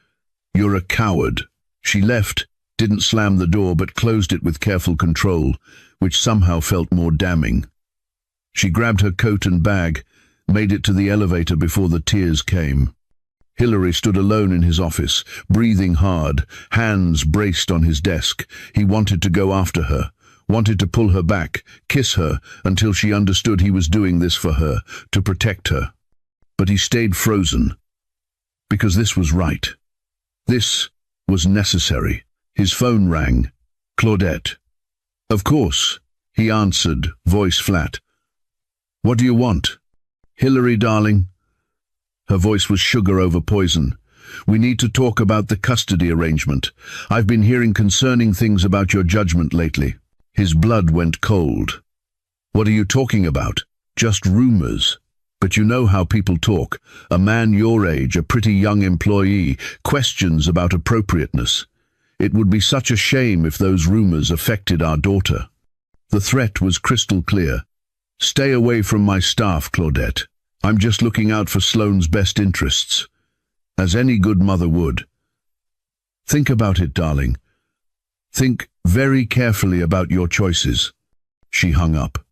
"you're a coward." She left, didn't slam the door, but closed it with careful control, which somehow felt more damning. She grabbed her coat and bag, made it to the elevator before the tears came. Hillary stood alone in his office, breathing hard, hands braced on his desk. He wanted to go after her, wanted to pull her back, kiss her, until she understood he was doing this for her, to protect her. But he stayed frozen, because this was right. This was necessary. His phone rang. Claudette. "Of course," he answered, voice flat. "What do you want?" "Hillary, darling." Her voice was sugar over poison. "We need to talk about the custody arrangement. I've been hearing concerning things about your judgment lately." His blood went cold. "What are you talking about?" "Just rumors. But you know how people talk. A man your age, a pretty young employee, questions about appropriateness. It would be such a shame if those rumors affected our daughter." The threat was crystal clear. "Stay away from my staff, Claudette. I'm just looking out for Sloane's best interests, as any good mother would. Think about it, darling. Think very carefully about your choices." She hung up.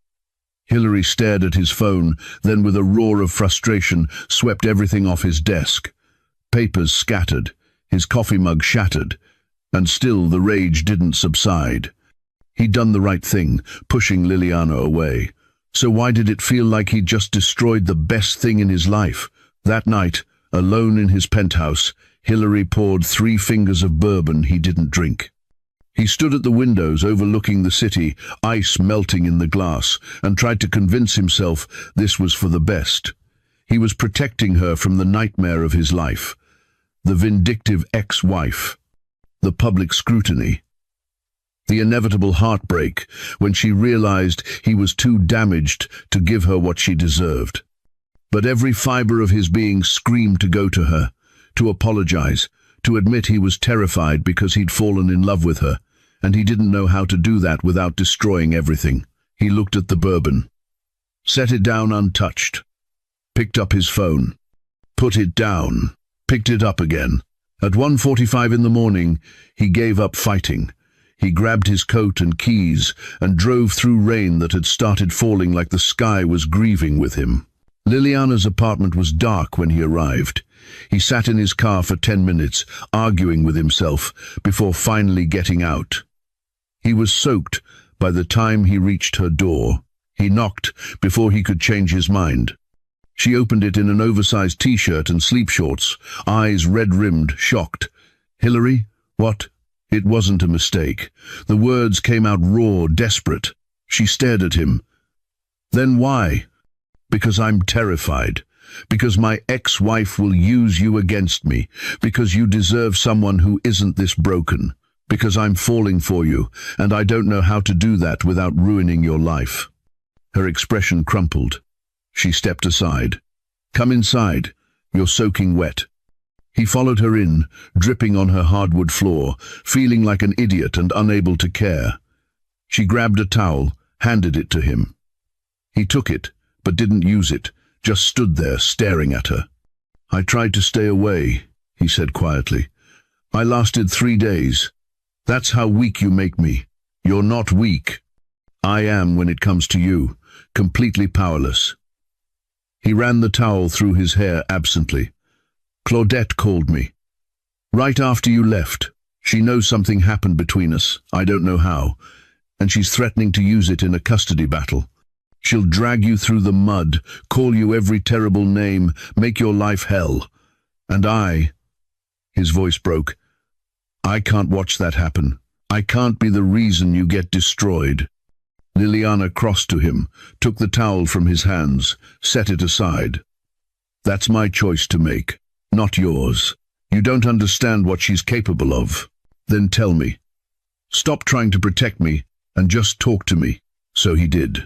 Hillary stared at his phone, then with a roar of frustration swept everything off his desk. Papers scattered, his coffee mug shattered, and still the rage didn't subside. He'd done the right thing, pushing Liliana away. So why did it feel like he'd just destroyed the best thing in his life? That night, alone in his penthouse, Hillary poured 3 fingers of bourbon he didn't drink. He stood at the windows overlooking the city, ice melting in the glass, and tried to convince himself this was for the best. He was protecting her from the nightmare of his life, the vindictive ex-wife, the public scrutiny, the inevitable heartbreak when she realized he was too damaged to give her what she deserved. But every fiber of his being screamed to go to her, to apologize, to admit he was terrified because he'd fallen in love with her, and he didn't know how to do that without destroying everything. He looked at the bourbon, set it down untouched, picked up his phone, put it down, picked it up again. At 1:45 in the morning, he gave up fighting. He grabbed his coat and keys and drove through rain that had started falling like the sky was grieving with him. Liliana's apartment was dark when he arrived. He sat in his car for 10 minutes, arguing with himself, before finally getting out. He was soaked by the time he reached her door. He knocked before he could change his mind. She opened it in an oversized t-shirt and sleep shorts, eyes red-rimmed, shocked. "Hillary? What?" It wasn't a mistake. The words came out raw, desperate. She stared at him. "Then why?" "Because I'm terrified. Because my ex-wife will use you against me. Because you deserve someone who isn't this broken. Because I'm falling for you, and I don't know how to do that without ruining your life." Her expression crumpled. She stepped aside. "Come inside. You're soaking wet." He followed her in, dripping on her hardwood floor, feeling like an idiot and unable to care. She grabbed a towel, handed it to him. He took it, but didn't use it, just stood there staring at her. "I tried to stay away," he said quietly. "I lasted 3 days. That's how weak you make me. You're not weak. I am when it comes to you, completely powerless." He ran the towel through his hair absently. "Claudette called me. Right after you left. She knows something happened between us, I don't know how, and she's threatening to use it in a custody battle. She'll drag you through the mud, call you every terrible name, make your life hell. And his voice broke, "I can't watch that happen. I can't be the reason you get destroyed." Liliana crossed to him, took the towel from his hands, set it aside. That's my choice to make, not yours. You don't understand what she's capable of. Then tell me. Stop trying to protect me and just talk to me. So he did.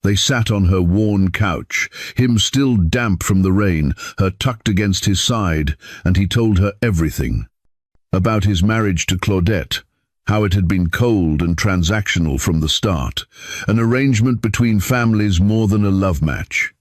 They sat on her worn couch, him still damp from the rain, her tucked against his side, and he told her everything. About his marriage to Claudette, how it had been cold and transactional from the start, an arrangement between families more than a love match.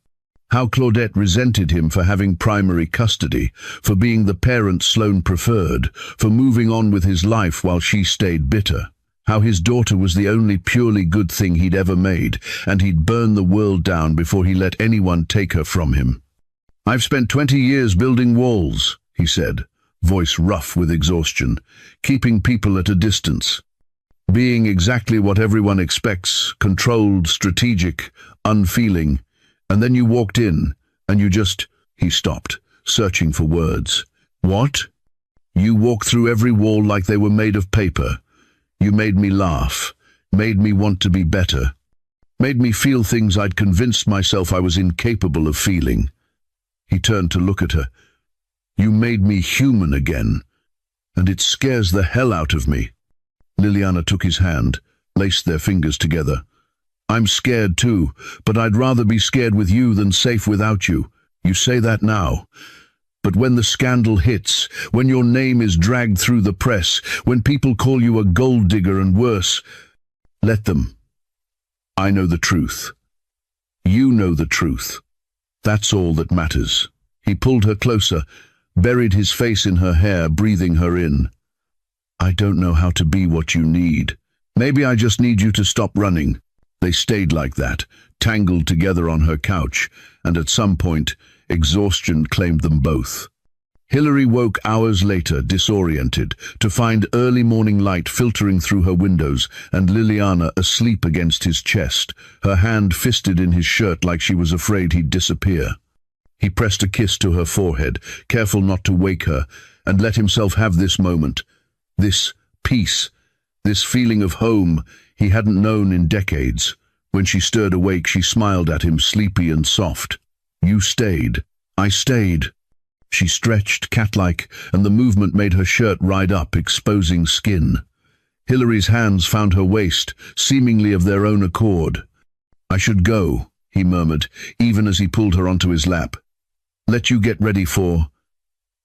How Claudette resented him for having primary custody, for being the parent Sloane preferred, for moving on with his life while she stayed bitter. How his daughter was the only purely good thing he'd ever made, and he'd burn the world down before he let anyone take her from him. "I've spent 20 years building walls," he said, voice rough with exhaustion, keeping people at a distance. Being exactly what everyone expects, controlled, strategic, unfeeling. And then you walked in, and you just... He stopped, searching for words. "What?" "You walked through every wall like they were made of paper. You made me laugh, made me want to be better, made me feel things I'd convinced myself I was incapable of feeling." He turned to look at her. "You made me human again, and it scares the hell out of me." Liliana took his hand, laced their fingers together. "I'm scared too, but I'd rather be scared with you than safe without you. You say that now. But when the scandal hits, when your name is dragged through the press, when people call you a gold digger and worse, let them. I know the truth. You know the truth. That's all that matters." He pulled her closer, buried his face in her hair, breathing her in. "I don't know how to be what you need. Maybe I just need you to stop running." They stayed like that, tangled together on her couch, and at some point, exhaustion claimed them both. Hilary woke hours later, disoriented, to find early morning light filtering through her windows and Liliana asleep against his chest, her hand fisted in his shirt like she was afraid he'd disappear. He pressed a kiss to her forehead, careful not to wake her, and let himself have this moment, this peace, this feeling of home he hadn't known in decades. When she stirred awake, she smiled at him, sleepy and soft. "You stayed. I stayed." She stretched, cat-like, and the movement made her shirt ride up, exposing skin. Hilary's hands found her waist, seemingly of their own accord. "I should go," he murmured, even as he pulled her onto his lap. "Let you get ready for..."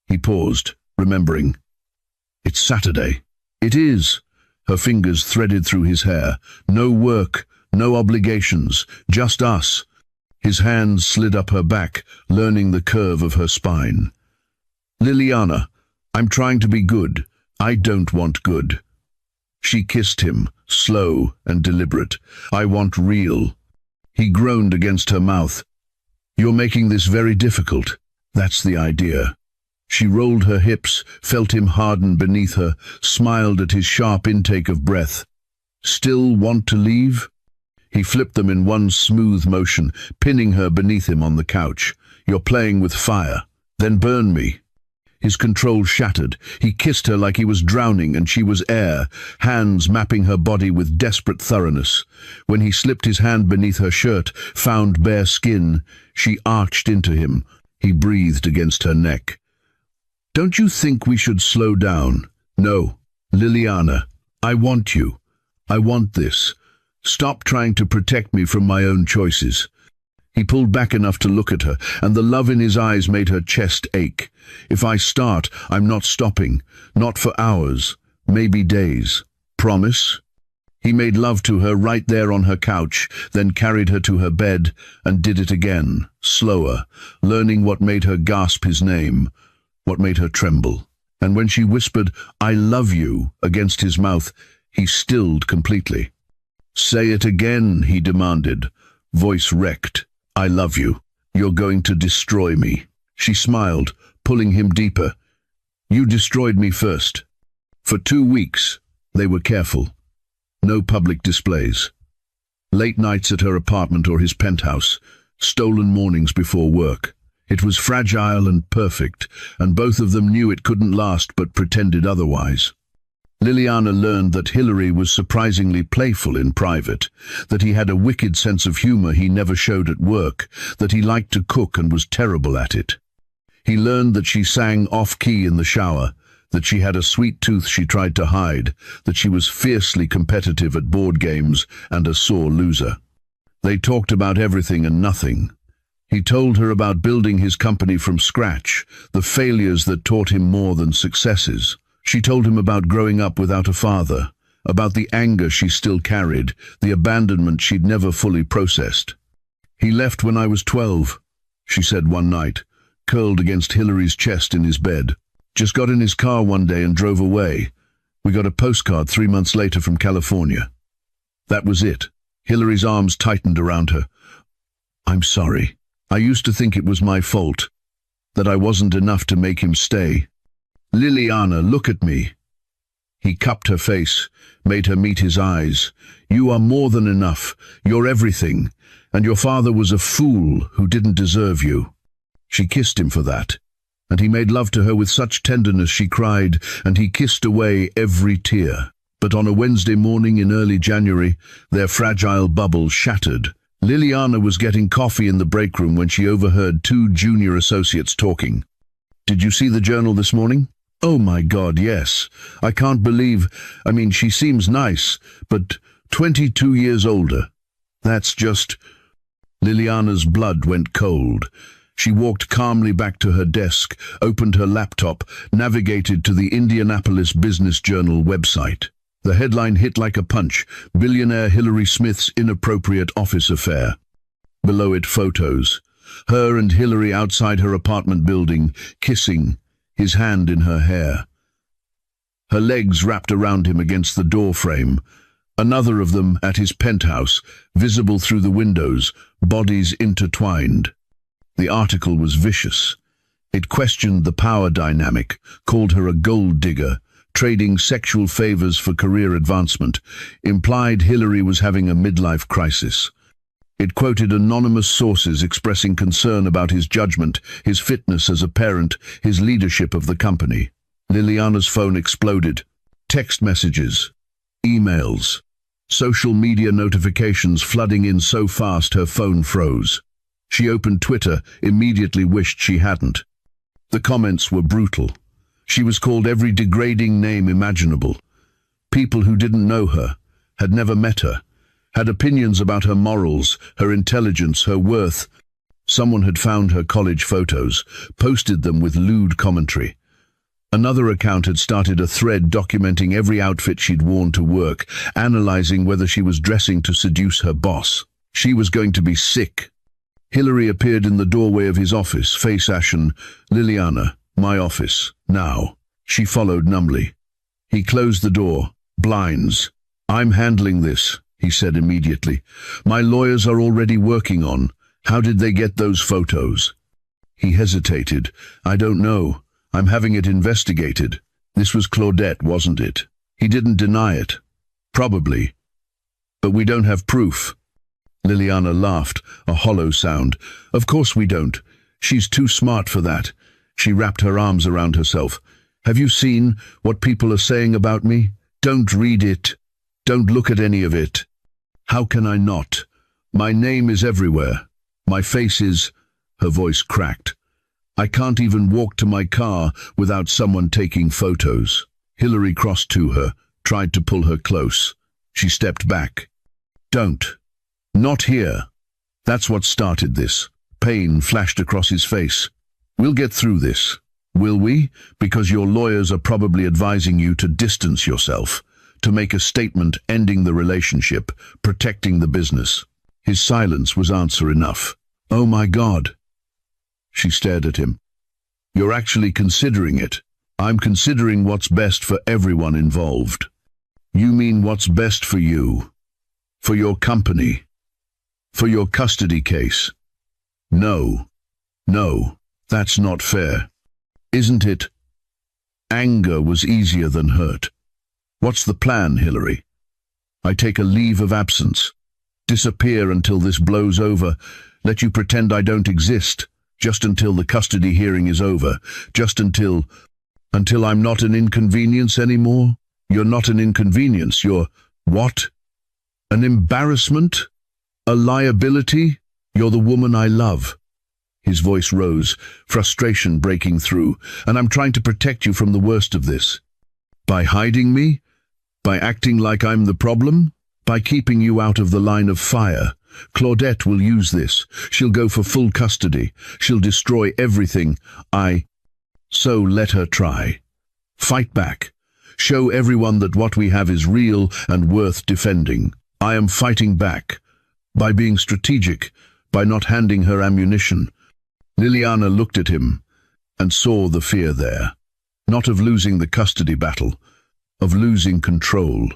He paused, remembering. "It's Saturday." "It is." Her fingers threaded through his hair. "No work, no obligations, just us." His hands slid up her back, learning the curve of her spine. "Liliana, I'm trying to be good. I don't want good." She kissed him, slow and deliberate. "I want real." He groaned against her mouth. "You're making this very difficult." "That's the idea." She rolled her hips, felt him harden beneath her, smiled at his sharp intake of breath. "Still want to leave?" He flipped them in one smooth motion, pinning her beneath him on the couch. "You're playing with fire. Then burn me." His control shattered. He kissed her like he was drowning and she was air, hands mapping her body with desperate thoroughness. When he slipped his hand beneath her shirt, found bare skin, she arched into him. He breathed against her neck. "Don't you think we should slow down?" "No. Liliana, I want you. I want this. Stop trying to protect me from my own choices." He pulled back enough to look at her, and the love in his eyes made her chest ache. "If I start, I'm not stopping. Not for hours. Maybe days. Promise?" He made love to her right there on her couch, then carried her to her bed and did it again, slower, learning what made her gasp his name, what made her tremble. And when she whispered, "I love you," against his mouth, he stilled completely. "Say it again," he demanded, voice wrecked. "I love you. You're going to destroy me." She smiled, pulling him deeper. "You destroyed me first." For 2 weeks, they were careful. No public displays. Late nights at her apartment or his penthouse, stolen mornings before work. It was fragile and perfect, and both of them knew it couldn't last but pretended otherwise. Liliana learned that Hillary was surprisingly playful in private, that he had a wicked sense of humor he never showed at work, that he liked to cook and was terrible at it. He learned that she sang off-key in the shower, that she had a sweet tooth she tried to hide, that she was fiercely competitive at board games and a sore loser. They talked about everything and nothing. He told her about building his company from scratch, the failures that taught him more than successes. She told him about growing up without a father, about the anger she still carried, the abandonment she'd never fully processed. "He left when I was 12, she said one night, curled against Hillary's chest in his bed. "Just got in his car one day and drove away. We got a postcard 3 months later from California." That was it. Hillary's arms tightened around her. "I'm sorry. I used to think it was my fault, that I wasn't enough to make him stay." "Liliana, look at me." He cupped her face, made her meet his eyes. "You are more than enough. You're everything. And your father was a fool who didn't deserve you." She kissed him for that, and he made love to her with such tenderness she cried, and he kissed away every tear. But on a Wednesday morning in early January, their fragile bubble shattered. Liliana was getting coffee in the break room when she overheard 2 junior associates talking. "Did you see the Journal this morning?" "Oh my God, yes. I can't believe, she seems nice, but 22 years older. That's just..." Liliana's blood went cold. She walked calmly back to her desk, opened her laptop, navigated to the Indianapolis Business Journal website. The headline hit like a punch: "Billionaire Hillary Smith's inappropriate office affair." Below it, photos. Her and Hillary outside her apartment building, kissing, his hand in her hair. Her legs wrapped around him against the door frame. Another of them at his penthouse, visible through the windows, bodies intertwined. The article was vicious. It questioned the power dynamic, called her a gold digger, trading sexual favors for career advancement, implied Hillary was having a midlife crisis. It quoted anonymous sources expressing concern about his judgment, his fitness as a parent, his leadership of the company. Liliana's phone exploded. Text messages, emails, social media notifications flooding in so fast her phone froze. She opened Twitter, immediately wished she hadn't. The comments were brutal. She was called every degrading name imaginable. People who didn't know her, had never met her, had opinions about her morals, her intelligence, her worth. Someone had found her college photos, posted them with lewd commentary. Another account had started a thread documenting every outfit she'd worn to work, analyzing whether she was dressing to seduce her boss. She was going to be sick. Hillary appeared in the doorway of his office, face ashen. "Liliana, my office, now." She followed numbly. He closed the door. "Blinds. I'm handling this," he said immediately. "My lawyers are already working on. How did they get those photos?" He hesitated. "I don't know. I'm having it investigated." This was Claudette, wasn't it? He didn't deny it. "Probably. But we don't have proof." Liliana laughed, a hollow sound. "Of course we don't. She's too smart for that." She wrapped her arms around herself. "Have you seen what people are saying about me? Don't read it. Don't look at any of it." "How can I not? My name is everywhere. My face is..." Her voice cracked. "I can't even walk to my car without someone taking photos." Hillary crossed to her, tried to pull her close. She stepped back. "Don't. Not here." That's what started this. Pain flashed across his face. "We'll get through this. Will we? Because your lawyers are probably advising you to distance yourself, to make a statement ending the relationship, protecting the business." His silence was answer enough. "Oh my God." She stared at him. "You're actually considering it." "I'm considering what's best for everyone involved." "You mean what's best for you? For your company? For your custody case?" No, that's not fair. Isn't it?" Anger was easier than hurt. "What's the plan, Hillary?" "I take a leave of absence. Disappear until this blows over. Let you pretend I don't exist. Just until the custody hearing is over. Just until I'm not an inconvenience anymore." You're not an inconvenience. You're what? An embarrassment? A liability? You're the woman I love." His voice rose, frustration breaking through. "And I'm trying to protect you from the worst of this. By hiding me? By acting like I'm the problem? By keeping you out of the line of fire? Claudette will use this. She'll go for full custody. She'll destroy everything So let her try. Fight back. Show everyone that what we have is real and worth defending. I am fighting back. By being strategic, by not handing her ammunition." Liliana looked at him and saw the fear there. Not of losing the custody battle, of losing control,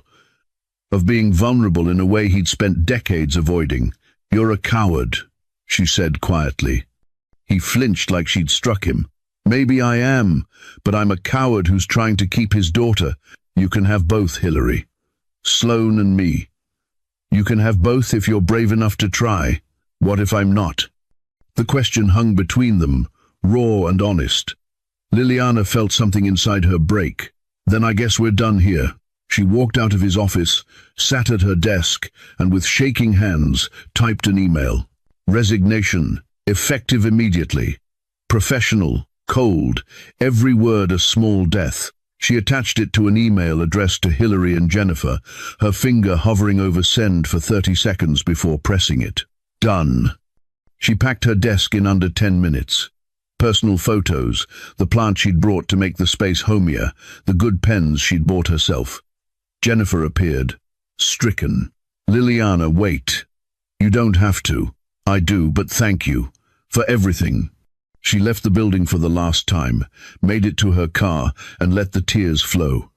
of being vulnerable in a way he'd spent decades avoiding. "You're a coward," she said quietly. He flinched like she'd struck him. "Maybe I am, but I'm a coward who's trying to keep his daughter. You can have both, Hillary. Sloane and me. You can have both if you're brave enough to try. What if I'm not?" The question hung between them, raw and honest. Liliana felt something inside her break. "Then I guess we're done here." She walked out of his office, sat at her desk, and with shaking hands typed an email. Resignation, effective immediately. Professional, cold, every word a small death. She attached it to an email addressed to Hillary and Jennifer, her finger hovering over send for 30 seconds before pressing it. Done. She packed her desk in under 10 minutes. Personal photos, the plant she'd brought to make the space homier, the good pens she'd bought herself. Jennifer appeared, stricken. "Liliana, wait. You don't have to. I do, but thank you. For everything." She left the building for the last time, made it to her car, and let the tears flow.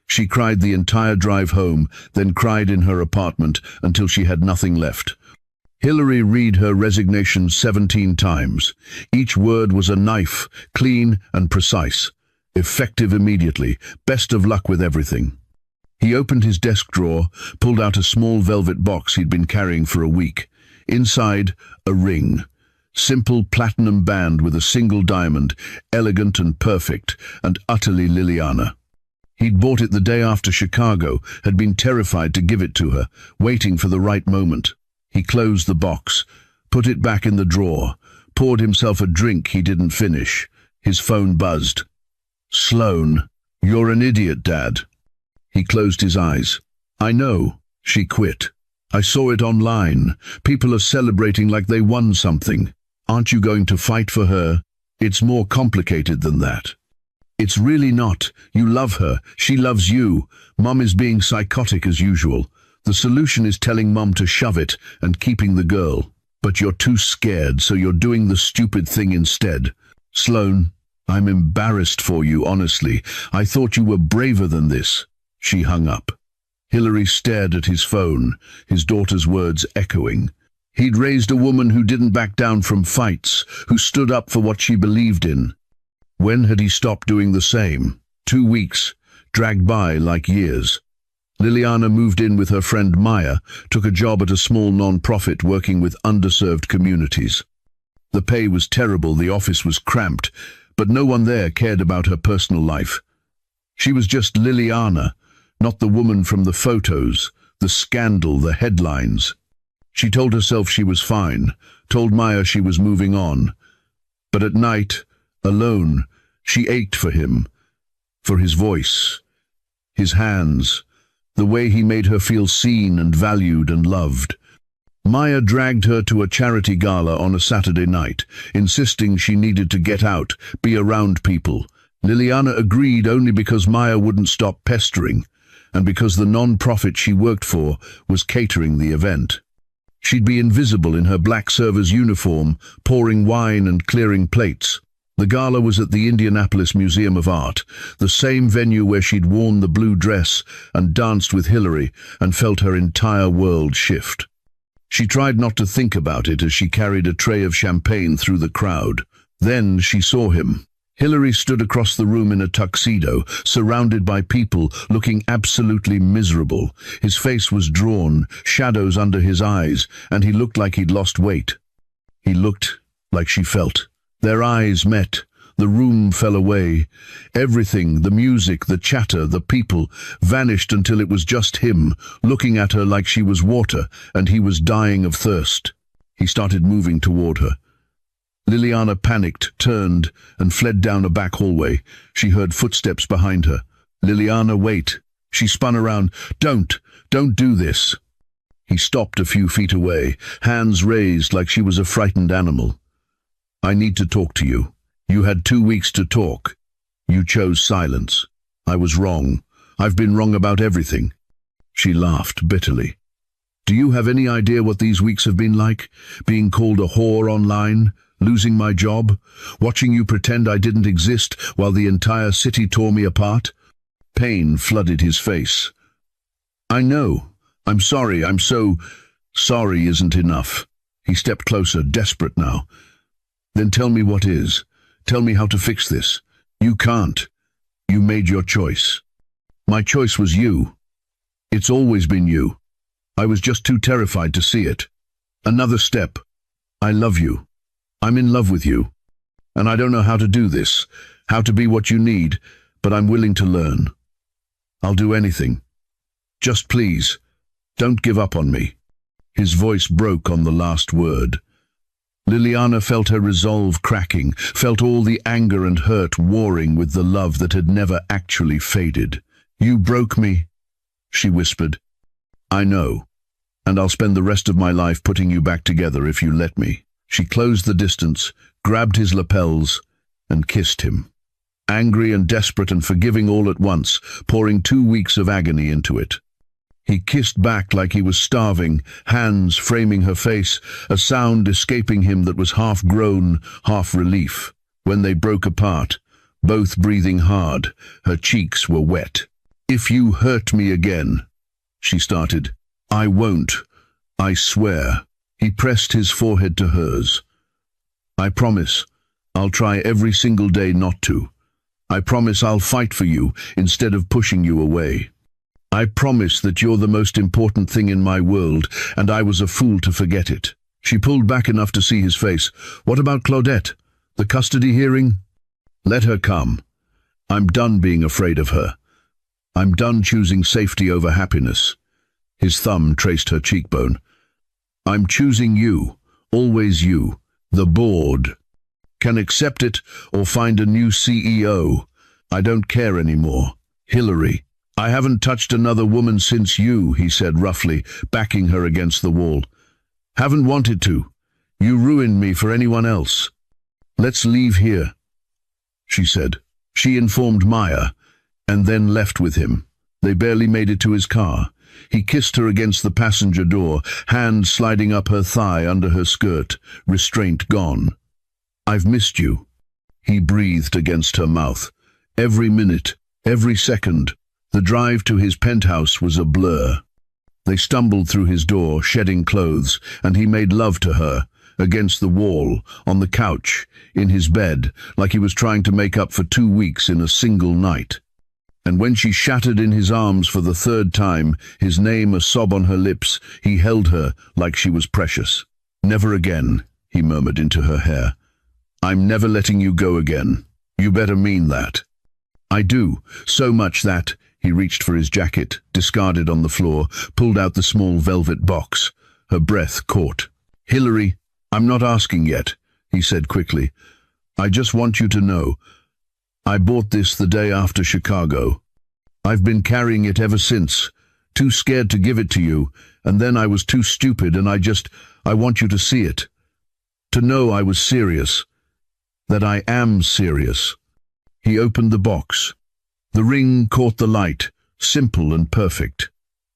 She cried the entire drive home, then cried in her apartment until she had nothing left. Hillary read her resignation 17 times. Each word was a knife, clean and precise. Effective immediately. Best of luck with everything. He opened his desk drawer, pulled out a small velvet box he'd been carrying for a week. Inside, a ring. Simple platinum band with a single diamond, elegant and perfect, and utterly Liliana. He'd bought it the day after Chicago, had been terrified to give it to her, waiting for the right moment. He closed the box, put it back in the drawer, poured himself a drink he didn't finish. His phone buzzed. "Sloane, you're an idiot, Dad." He closed his eyes. "I know. She quit. I saw it online. People are celebrating like they won something. Aren't you going to fight for her? It's more complicated than that." "It's really not. You love her. She loves you. Mum is being psychotic as usual. The solution is telling Mum to shove it and keeping the girl. But you're too scared, so you're doing the stupid thing instead. Sloane, I'm embarrassed for you, honestly. I thought you were braver than this." She hung up. Hillary stared at his phone, his daughter's words echoing. He'd raised a woman who didn't back down from fights, who stood up for what she believed in. When had he stopped doing the same? 2 weeks, dragged by like years. Liliana moved in with her friend Maya, took a job at a small non-profit working with underserved communities. The pay was terrible, the office was cramped, but no one there cared about her personal life. She was just Liliana, not the woman from the photos, the scandal, the headlines. She told herself she was fine, told Maya she was moving on. But at night, alone, she ached for him, for his voice, his hands, the way he made her feel seen and valued and loved. Maya dragged her to a charity gala on a Saturday night, insisting she needed to get out, be around people. Liliana agreed only because Maya wouldn't stop pestering, and because the non-profit she worked for was catering the event. She'd be invisible in her black server's uniform, pouring wine and clearing plates. The gala was at the Indianapolis Museum of Art, the same venue where she'd worn the blue dress and danced with Hillary and felt her entire world shift. She tried not to think about it as she carried a tray of champagne through the crowd. Then she saw him. Hillary stood across the room in a tuxedo, surrounded by people, looking absolutely miserable. His face was drawn, shadows under his eyes, and he looked like he'd lost weight. He looked like she felt. Their eyes met, The room fell away. Everything, the music, the chatter, the people, vanished until it was just him, looking at her like she was water and he was dying of thirst. He started moving toward her. Liliana panicked, turned, and fled down a back hallway. She heard footsteps behind her. "Liliana, wait." She spun around. Don't do this." He stopped a few feet away, hands raised like she was a frightened animal. "I need to talk to you. You had 2 weeks to talk. You chose silence. I was wrong. I've been wrong about everything." She laughed bitterly. "Do you have any idea what these weeks have been like? Being called a whore online, losing my job, watching you pretend I didn't exist while the entire city tore me apart?" Pain flooded his face. "I know. I'm sorry. I'm so sorry isn't enough." He stepped closer, desperate now. "Then tell me what is. Tell me how to fix this." "You can't. You made your choice." "My choice was you. It's always been you. I was just too terrified to see it. Another step. I love you. I'm in love with you. And I don't know how to do this, how to be what you need, but I'm willing to learn. I'll do anything. Just please, don't give up on me." His voice broke on the last word. Liliana felt her resolve cracking, felt all the anger and hurt warring with the love that had never actually faded. "You broke me," she whispered. "I know, and I'll spend the rest of my life putting you back together if you let me." She closed the distance, grabbed his lapels, and kissed him. Angry and desperate and forgiving all at once, pouring 2 weeks of agony into it. He kissed back like he was starving, hands framing her face, a sound escaping him that was half groan, half relief. When they broke apart, both breathing hard, her cheeks were wet. "If you hurt me again," she started. "I won't. I swear." He pressed his forehead to hers. "I promise. I'll try every single day not to. I promise I'll fight for you instead of pushing you away. I promise that you're the most important thing in my world, and I was a fool to forget it." She pulled back enough to see his face. "What about Claudette? The custody hearing?" "Let her come. I'm done being afraid of her. I'm done choosing safety over happiness." His thumb traced her cheekbone. "I'm choosing you, always you. The board can accept it or find a new CEO. I don't care anymore. Hillary, I haven't touched another woman since you," he said roughly, backing her against the wall. "Haven't wanted to. You ruined me for anyone else. Let's leave here," she said. She informed Maya, and then left with him. They barely made it to his car. He kissed her against the passenger door, hand sliding up her thigh under her skirt, restraint gone. "I've missed you," he breathed against her mouth. Every minute, every second. The drive to his penthouse was a blur. They stumbled through his door, shedding clothes, and he made love to her, against the wall, on the couch, in his bed, like he was trying to make up for 2 weeks in a single night. And when she shattered in his arms for the 3rd time, his name a sob on her lips, he held her like she was precious. "Never again," he murmured into her hair. "I'm never letting you go again. You better mean that." "I do, so much that—" He reached for his jacket, discarded on the floor, pulled out the small velvet box. Her breath caught. "Hillary, I'm not asking yet," he said quickly. "I just want you to know. I bought this the day after Chicago. I've been carrying it ever since, too scared to give it to you, and then I was too stupid, and I want you to see it. To know I was serious. That I am serious." He opened the box. The ring caught the light, simple and perfect.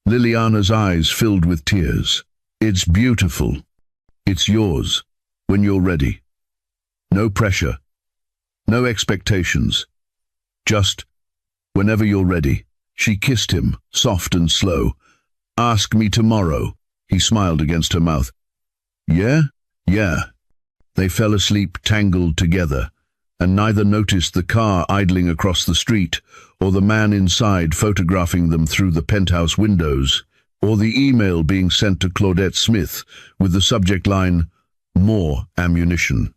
Liliana's eyes filled with tears. "It's beautiful. It's yours, when you're ready. No pressure. No expectations. Just whenever you're ready." She kissed him, soft and slow. "Ask me tomorrow." He smiled against her mouth. "Yeah? Yeah." They fell asleep tangled together, and neither noticed the car idling across the street, or the man inside photographing them through the penthouse windows, or the email being sent to Claudette Smith with the subject line, "More ammunition."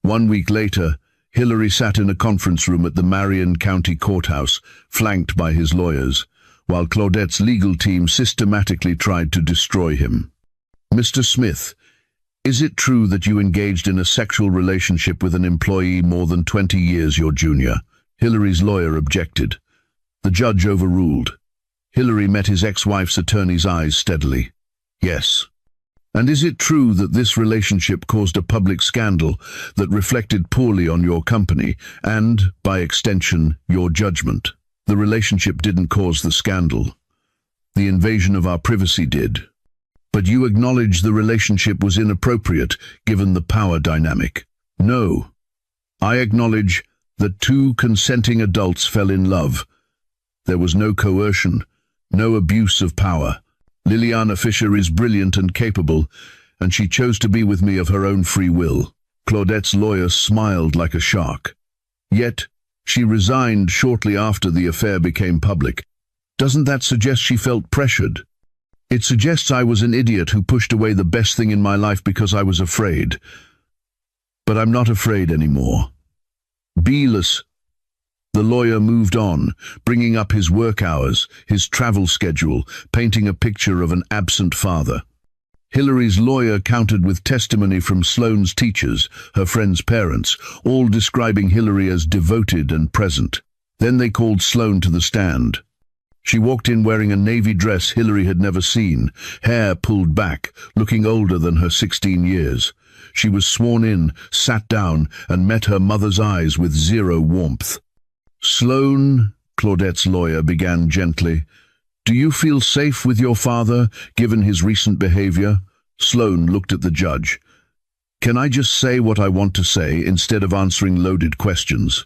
1 week later, Hillary sat in a conference room at the Marion County Courthouse, flanked by his lawyers, while Claudette's legal team systematically tried to destroy him. "Mr. Smith, is it true that you engaged in a sexual relationship with an employee more than 20 years your junior?" Hillary's lawyer objected. The judge overruled. Hillary met his ex-wife's attorney's eyes steadily. "Yes." "And is it true that this relationship caused a public scandal that reflected poorly on your company and, by extension, your judgment?" "The relationship didn't cause the scandal. The invasion of our privacy did. But you acknowledge the relationship was inappropriate given the power dynamic." "No. I acknowledge that two consenting adults fell in love. There was no coercion, no abuse of power. Liliana Fisher is brilliant and capable, and she chose to be with me of her own free will." Claudette's lawyer smiled like a shark. "Yet, she resigned shortly after the affair became public. Doesn't that suggest she felt pressured?" "It suggests I was an idiot who pushed away the best thing in my life because I was afraid. But I'm not afraid anymore." "Beeless." The lawyer moved on, bringing up his work hours, his travel schedule, painting a picture of an absent father. Hillary's lawyer countered with testimony from Sloane's teachers, her friends' parents, all describing Hillary as devoted and present. Then they called Sloane to the stand. She walked in wearing a navy dress Hillary had never seen, hair pulled back, looking older than her 16 years. She was sworn in, sat down, and met her mother's eyes with zero warmth. "Sloane," Claudette's lawyer began gently, "do you feel safe with your father, given his recent behavior?" Sloane looked at the judge. "Can I just say what I want to say instead of answering loaded questions?"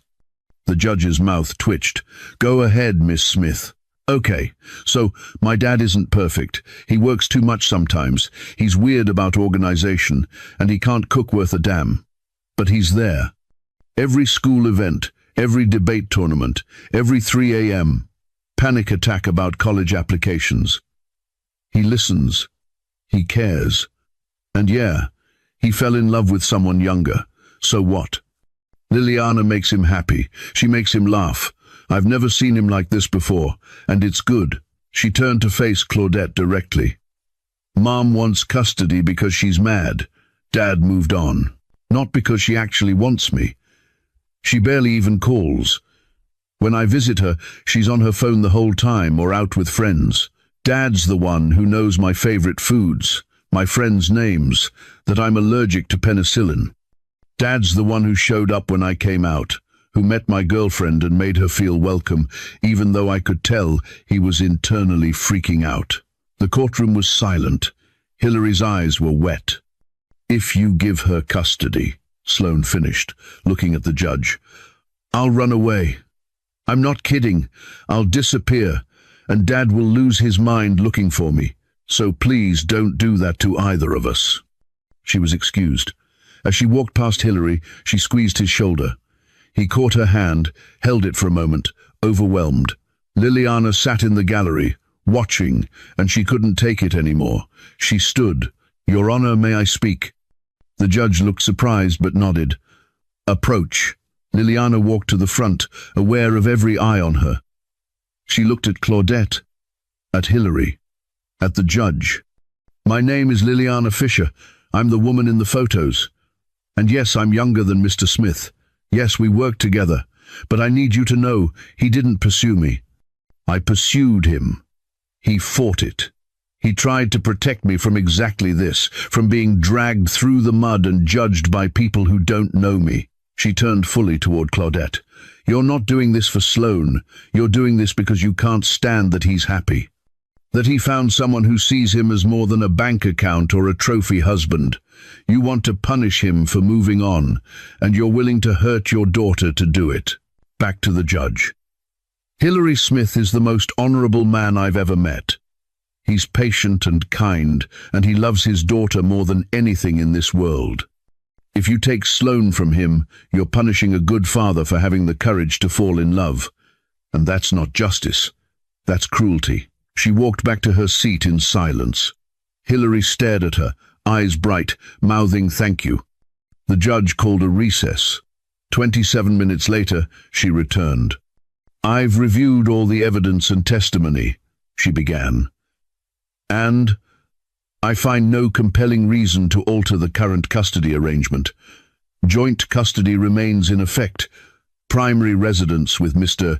The judge's mouth twitched. "Go ahead, Miss Smith." "Okay, so my dad isn't perfect. He works too much sometimes. He's weird about organization, and he can't cook worth a damn. But he's there. Every school event, every debate tournament, every 3 a.m. panic attack about college applications. He listens. He cares. And yeah, he fell in love with someone younger. So what? Liliana makes him happy. She makes him laugh. I've never seen him like this before, and it's good." She turned to face Claudette directly. "Mom wants custody because she's mad." Dad moved on. "Not because she actually wants me. She barely even calls. When I visit her, she's on her phone the whole time or out with friends. Dad's the one who knows my favorite foods, my friends' names, that I'm allergic to penicillin. Dad's the one who showed up when I came out, who met my girlfriend and made her feel welcome, even though I could tell he was internally freaking out." The courtroom was silent. Hillary's eyes were wet. "If you give her custody," Sloane finished, looking at the judge, "I'll run away. I'm not kidding. I'll disappear, and Dad will lose his mind looking for me. So please don't do that to either of us." She was excused. As she walked past Hillary, she squeezed his shoulder. He caught her hand, held it for a moment, overwhelmed. Liliana sat in the gallery, watching, and she couldn't take it anymore. She stood. "Your Honor, may I speak?" The judge looked surprised but nodded. "Approach." Liliana walked to the front, aware of every eye on her. She looked at Claudette, at Hillary, at the judge. "My name is Liliana Fisher. I'm the woman in the photos. And yes, I'm younger than Mr. Smith. Yes, we worked together. But I need you to know, he didn't pursue me. I pursued him. He fought it. He tried to protect me from exactly this, from being dragged through the mud and judged by people who don't know me." She turned fully toward Claudette. "You're not doing this for Sloane. You're doing this because you can't stand that he's happy. That he found someone who sees him as more than a bank account or a trophy husband. You want to punish him for moving on, and you're willing to hurt your daughter to do it." Back to the judge. "Hillary Smith is the most honorable man I've ever met. He's patient and kind, and he loves his daughter more than anything in this world. If you take Sloane from him, you're punishing a good father for having the courage to fall in love. And that's not justice. That's cruelty." She walked back to her seat in silence. Hillary stared at her, eyes bright, mouthing thank you. The judge called a recess. 27 minutes later, she returned. "I've reviewed all the evidence and testimony," she began, "and I find no compelling reason to alter the current custody arrangement. Joint custody remains in effect. Primary residence with Mr.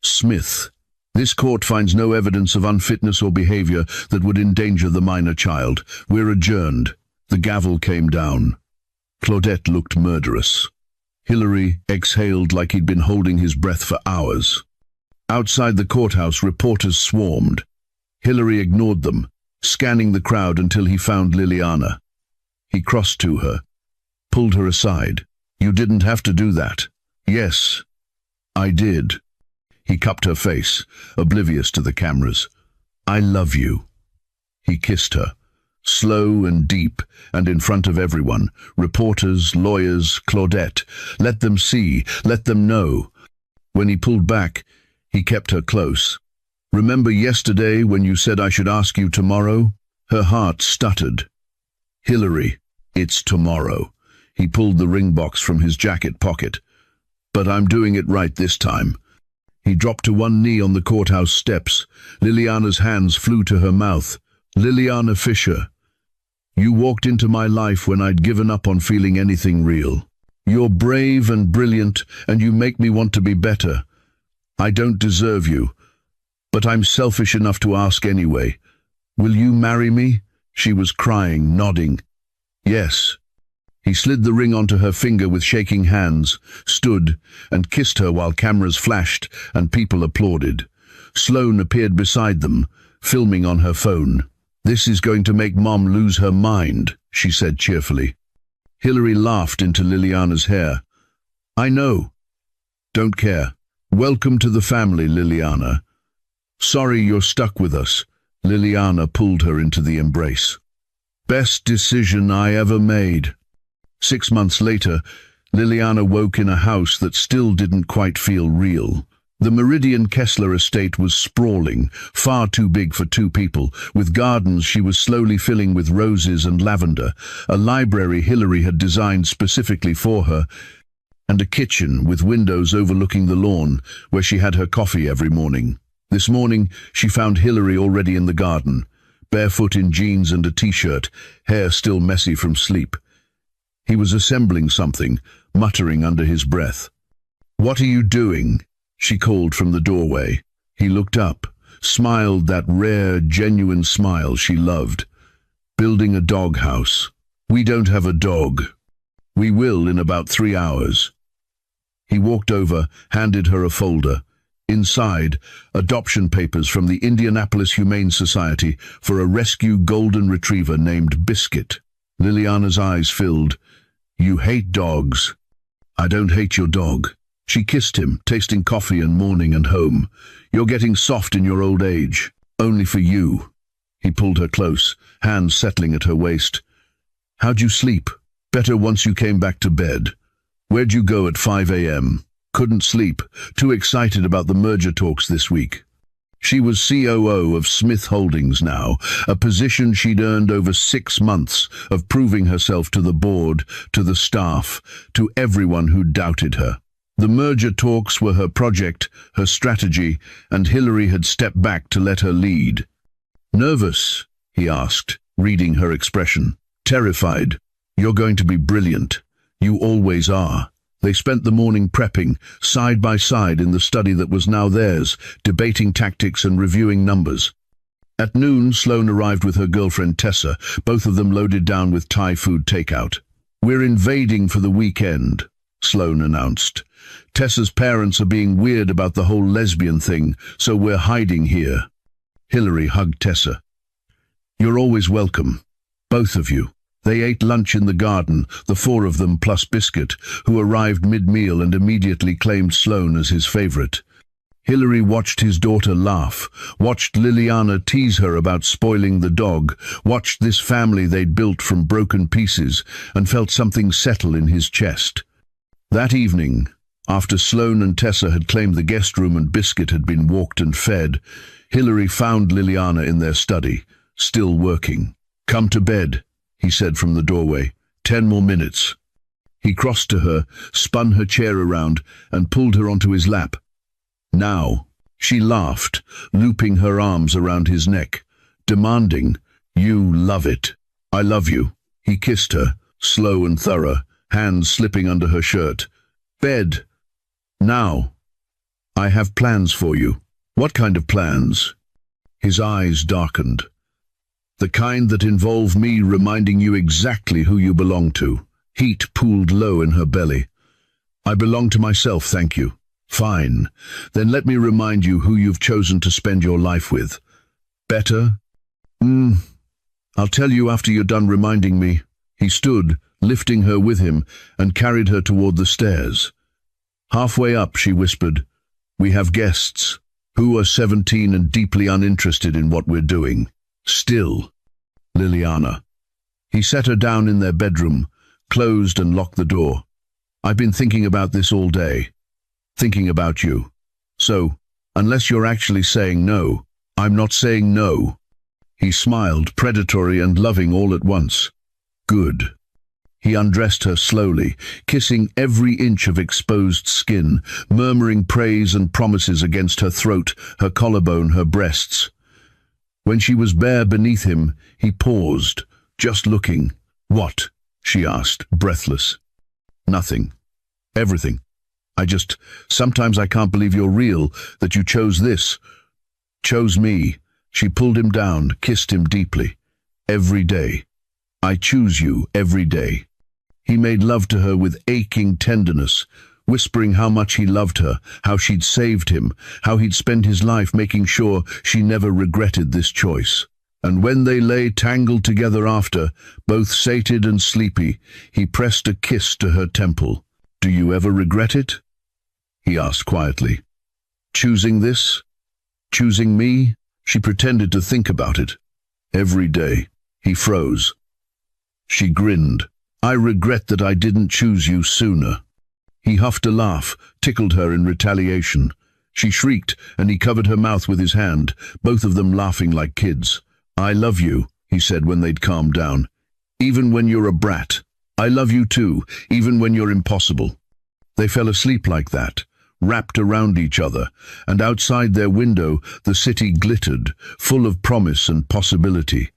Smith. This court finds no evidence of unfitness or behavior that would endanger the minor child. We're adjourned." The gavel came down. Claudette looked murderous. Hilary exhaled like he'd been holding his breath for hours. Outside the courthouse, reporters swarmed. Hilary ignored them, scanning the crowd until he found Liliana. He crossed to her, pulled her aside. "You didn't have to do that." "Yes, I did." He cupped her face, oblivious to the cameras. "I love you." He kissed her, slow and deep, and in front of everyone. Reporters, lawyers, Claudette. Let them see, let them know. When he pulled back, he kept her close. "Remember yesterday when you said I should ask you tomorrow?" Her heart stuttered. "Hilary, it's tomorrow." He pulled the ring box from his jacket pocket. "But I'm doing it right this time." He dropped to one knee on the courthouse steps. Liliana's hands flew to her mouth. "Liliana Fisher, you walked into my life when I'd given up on feeling anything real. You're brave and brilliant, and you make me want to be better. I don't deserve you, but I'm selfish enough to ask anyway. Will you marry me?" She was crying, nodding. "Yes." He slid the ring onto her finger with shaking hands, stood, and kissed her while cameras flashed and people applauded. Sloane appeared beside them, filming on her phone. "This is going to make Mom lose her mind," she said cheerfully. Hilary laughed into Liliana's hair. "I know. Don't care. Welcome to the family, Liliana. Sorry you're stuck with us." Liliana pulled her into the embrace. "Best decision I ever made." 6 months later, Liliana woke in a house that still didn't quite feel real. The Meridian Kessler estate was sprawling, far too big for 2 people, with gardens she was slowly filling with roses and lavender, a library Hilary had designed specifically for her, and a kitchen with windows overlooking the lawn, where she had her coffee every morning. This morning, she found Hilary already in the garden, barefoot in jeans and a t-shirt, hair still messy from sleep. He was assembling something, muttering under his breath. "What are you doing?" she called from the doorway. He looked up, smiled that rare, genuine smile she loved. "Building a doghouse. We don't have a dog. We will in about 3 hours." He walked over, handed her a folder. Inside, adoption papers from the Indianapolis Humane Society for a rescue golden retriever named Biscuit. Liliana's eyes filled. "You hate dogs." "I don't hate your dog." She kissed him, tasting coffee and morning and home. "You're getting soft in your old age. Only for you." He pulled her close, hands settling at her waist. "How'd you sleep?" "Better once you came back to bed." "Where'd you go at 5 a.m.? "Couldn't sleep. Too excited about the merger talks this week." She was COO of Smith Holdings now, a position she'd earned over 6 months of proving herself to the board, to the staff, to everyone who doubted her. The merger talks were her project, her strategy, and Hilary had stepped back to let her lead. "Nervous?" he asked, reading her expression. "Terrified. You're going to be brilliant. You always are." They spent the morning prepping, side by side in the study that was now theirs, debating tactics and reviewing numbers. At noon, Sloane arrived with her girlfriend Tessa, both of them loaded down with Thai food takeout. "We're invading for the weekend," Sloane announced. "Tessa's parents are being weird about the whole lesbian thing, so we're hiding here." Hilary hugged Tessa. "You're always welcome, both of you." They ate lunch in the garden, the 4 of them plus Biscuit, who arrived mid-meal and immediately claimed Sloane as his favorite. Hilary watched his daughter laugh, watched Liliana tease her about spoiling the dog, watched this family they'd built from broken pieces, and felt something settle in his chest. That evening, after Sloane and Tessa had claimed the guest room and Biscuit had been walked and fed, Hilary found Liliana in their study, still working. "Come to bed," he said from the doorway. 10 more minutes." He crossed to her, spun her chair around, and pulled her onto his lap. Now, she laughed, looping her arms around his neck, demanding, "You love it. I love you." He kissed her, slow and thorough, hands slipping under her shirt. "Bed. Now. I have plans for you." "What kind of plans?" His eyes darkened. "The kind that involve me reminding you exactly who you belong to." Heat pooled low in her belly. "I belong to myself, thank you." "Fine. Then let me remind you who you've chosen to spend your life with." "Better?" I'll tell you after you're done reminding me." He stood, lifting her with him, and carried her toward the stairs. Halfway up, she whispered, "We have guests, who are 17 and deeply uninterested in what we're doing. Still." Liliana. He set her down in their bedroom, closed and locked the door. "I've been thinking about this all day. Thinking about you. So, unless you're actually saying no." "I'm not saying no." He smiled, predatory and loving all at once. "Good." He undressed her slowly, kissing every inch of exposed skin, murmuring praise and promises against her throat, her collarbone, her breasts. When she was bare beneath him, he paused, just looking. "What?" she asked, breathless. "Nothing. Everything. Sometimes I can't believe you're real, that you chose this. Chose me." She pulled him down, kissed him deeply. "Every day. I choose you every day." He made love to her with aching tenderness, whispering how much he loved her, how she'd saved him, how he'd spend his life making sure she never regretted this choice. And when they lay tangled together after, both sated and sleepy, he pressed a kiss to her temple. "Do you ever regret it?" he asked quietly. "Choosing this? Choosing me?" She pretended to think about it. "Every day." He froze. She grinned. "I regret that I didn't choose you sooner." He huffed a laugh, tickled her in retaliation. She shrieked, and he covered her mouth with his hand, both of them laughing like kids. "I love you," he said when they'd calmed down. "Even when you're a brat. I love you too, even when you're impossible." They fell asleep like that, wrapped around each other, and outside their window the city glittered, full of promise and possibility.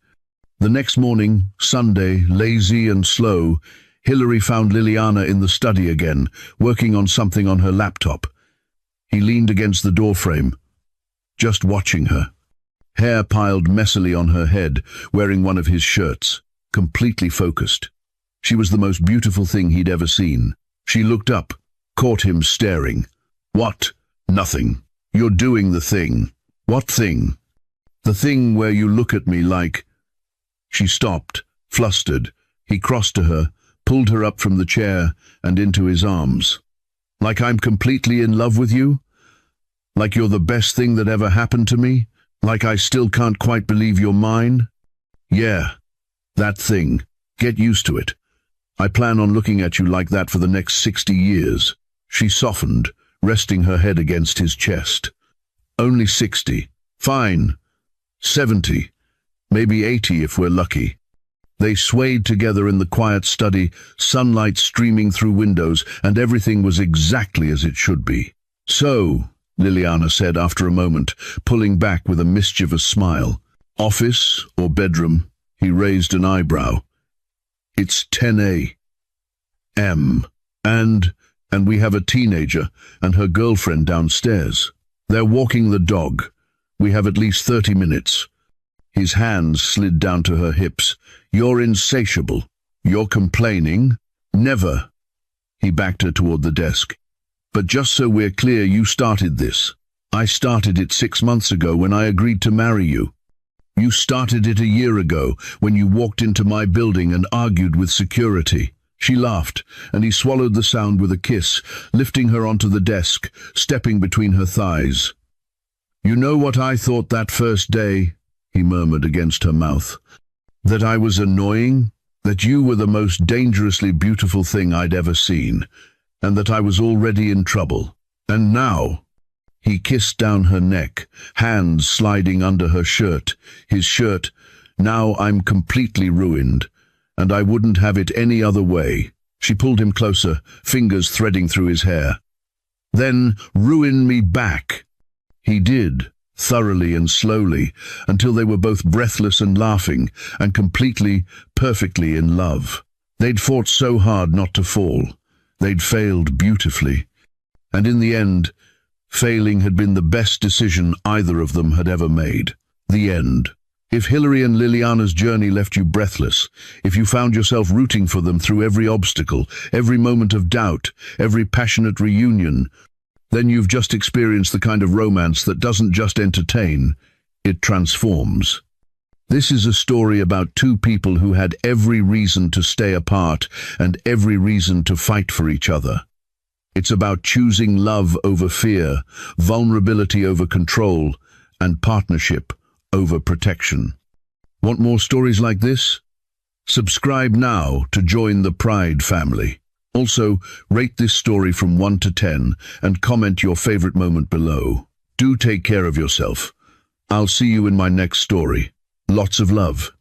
The next morning, Sunday, lazy and slow, Hilary found Liliana in the study again, working on something on her laptop. He leaned against the doorframe, just watching her. Hair piled messily on her head, wearing one of his shirts, completely focused. She was the most beautiful thing he'd ever seen. She looked up, caught him staring. "What?" "Nothing. You're doing the thing." "What thing?" "The thing where you look at me like—" She stopped, flustered. He crossed to her, pulled her up from the chair and into his arms. "Like I'm completely in love with you? Like you're the best thing that ever happened to me? Like I still can't quite believe you're mine?" "Yeah, that thing. Get used to it. I plan on looking at you like that for the next 60 years. She softened, resting her head against his chest. "Only 60. Fine. 70. Maybe 80 if we're lucky." They swayed together in the quiet study, sunlight streaming through windows, and everything was exactly as it should be. "So," Liliana said after a moment, pulling back with a mischievous smile. "Office or bedroom?" He raised an eyebrow. "It's 10 a.m. And we have a teenager and her girlfriend downstairs. They're walking the dog. We have at least 30 minutes. His hands slid down to her hips. "You're insatiable. You're complaining?" "Never." He backed her toward the desk. "But just so we're clear, you started this. I started it 6 months ago when I agreed to marry you. You started it a year ago when you walked into my building and argued with security." She laughed, and he swallowed the sound with a kiss, lifting her onto the desk, stepping between her thighs. "You know what I thought that first day?" he murmured against her mouth. "That I was annoying, that you were the most dangerously beautiful thing I'd ever seen, and that I was already in trouble. And now—" He kissed down her neck, hands sliding under her shirt, his shirt. "Now I'm completely ruined, and I wouldn't have it any other way." She pulled him closer, fingers threading through his hair. Then ruin me back. He did, thoroughly and slowly, until they were both breathless and laughing, and completely, perfectly in love. They'd fought so hard not to fall. They'd failed beautifully. And in the end, failing had been the best decision either of them had ever made. The end. If Hillary and Liliana's journey left you breathless, if you found yourself rooting for them through every obstacle, every moment of doubt, every passionate reunion, then you've just experienced the kind of romance that doesn't just entertain, it transforms. This is a story about two people who had every reason to stay apart and every reason to fight for each other. It's about choosing love over fear, vulnerability over control, and partnership over protection. Want more stories like this? Subscribe now to join the Pride family. Also, rate this story from 1 to 10 and comment your favorite moment below. Do take care of yourself. I'll see you in my next story. Lots of love.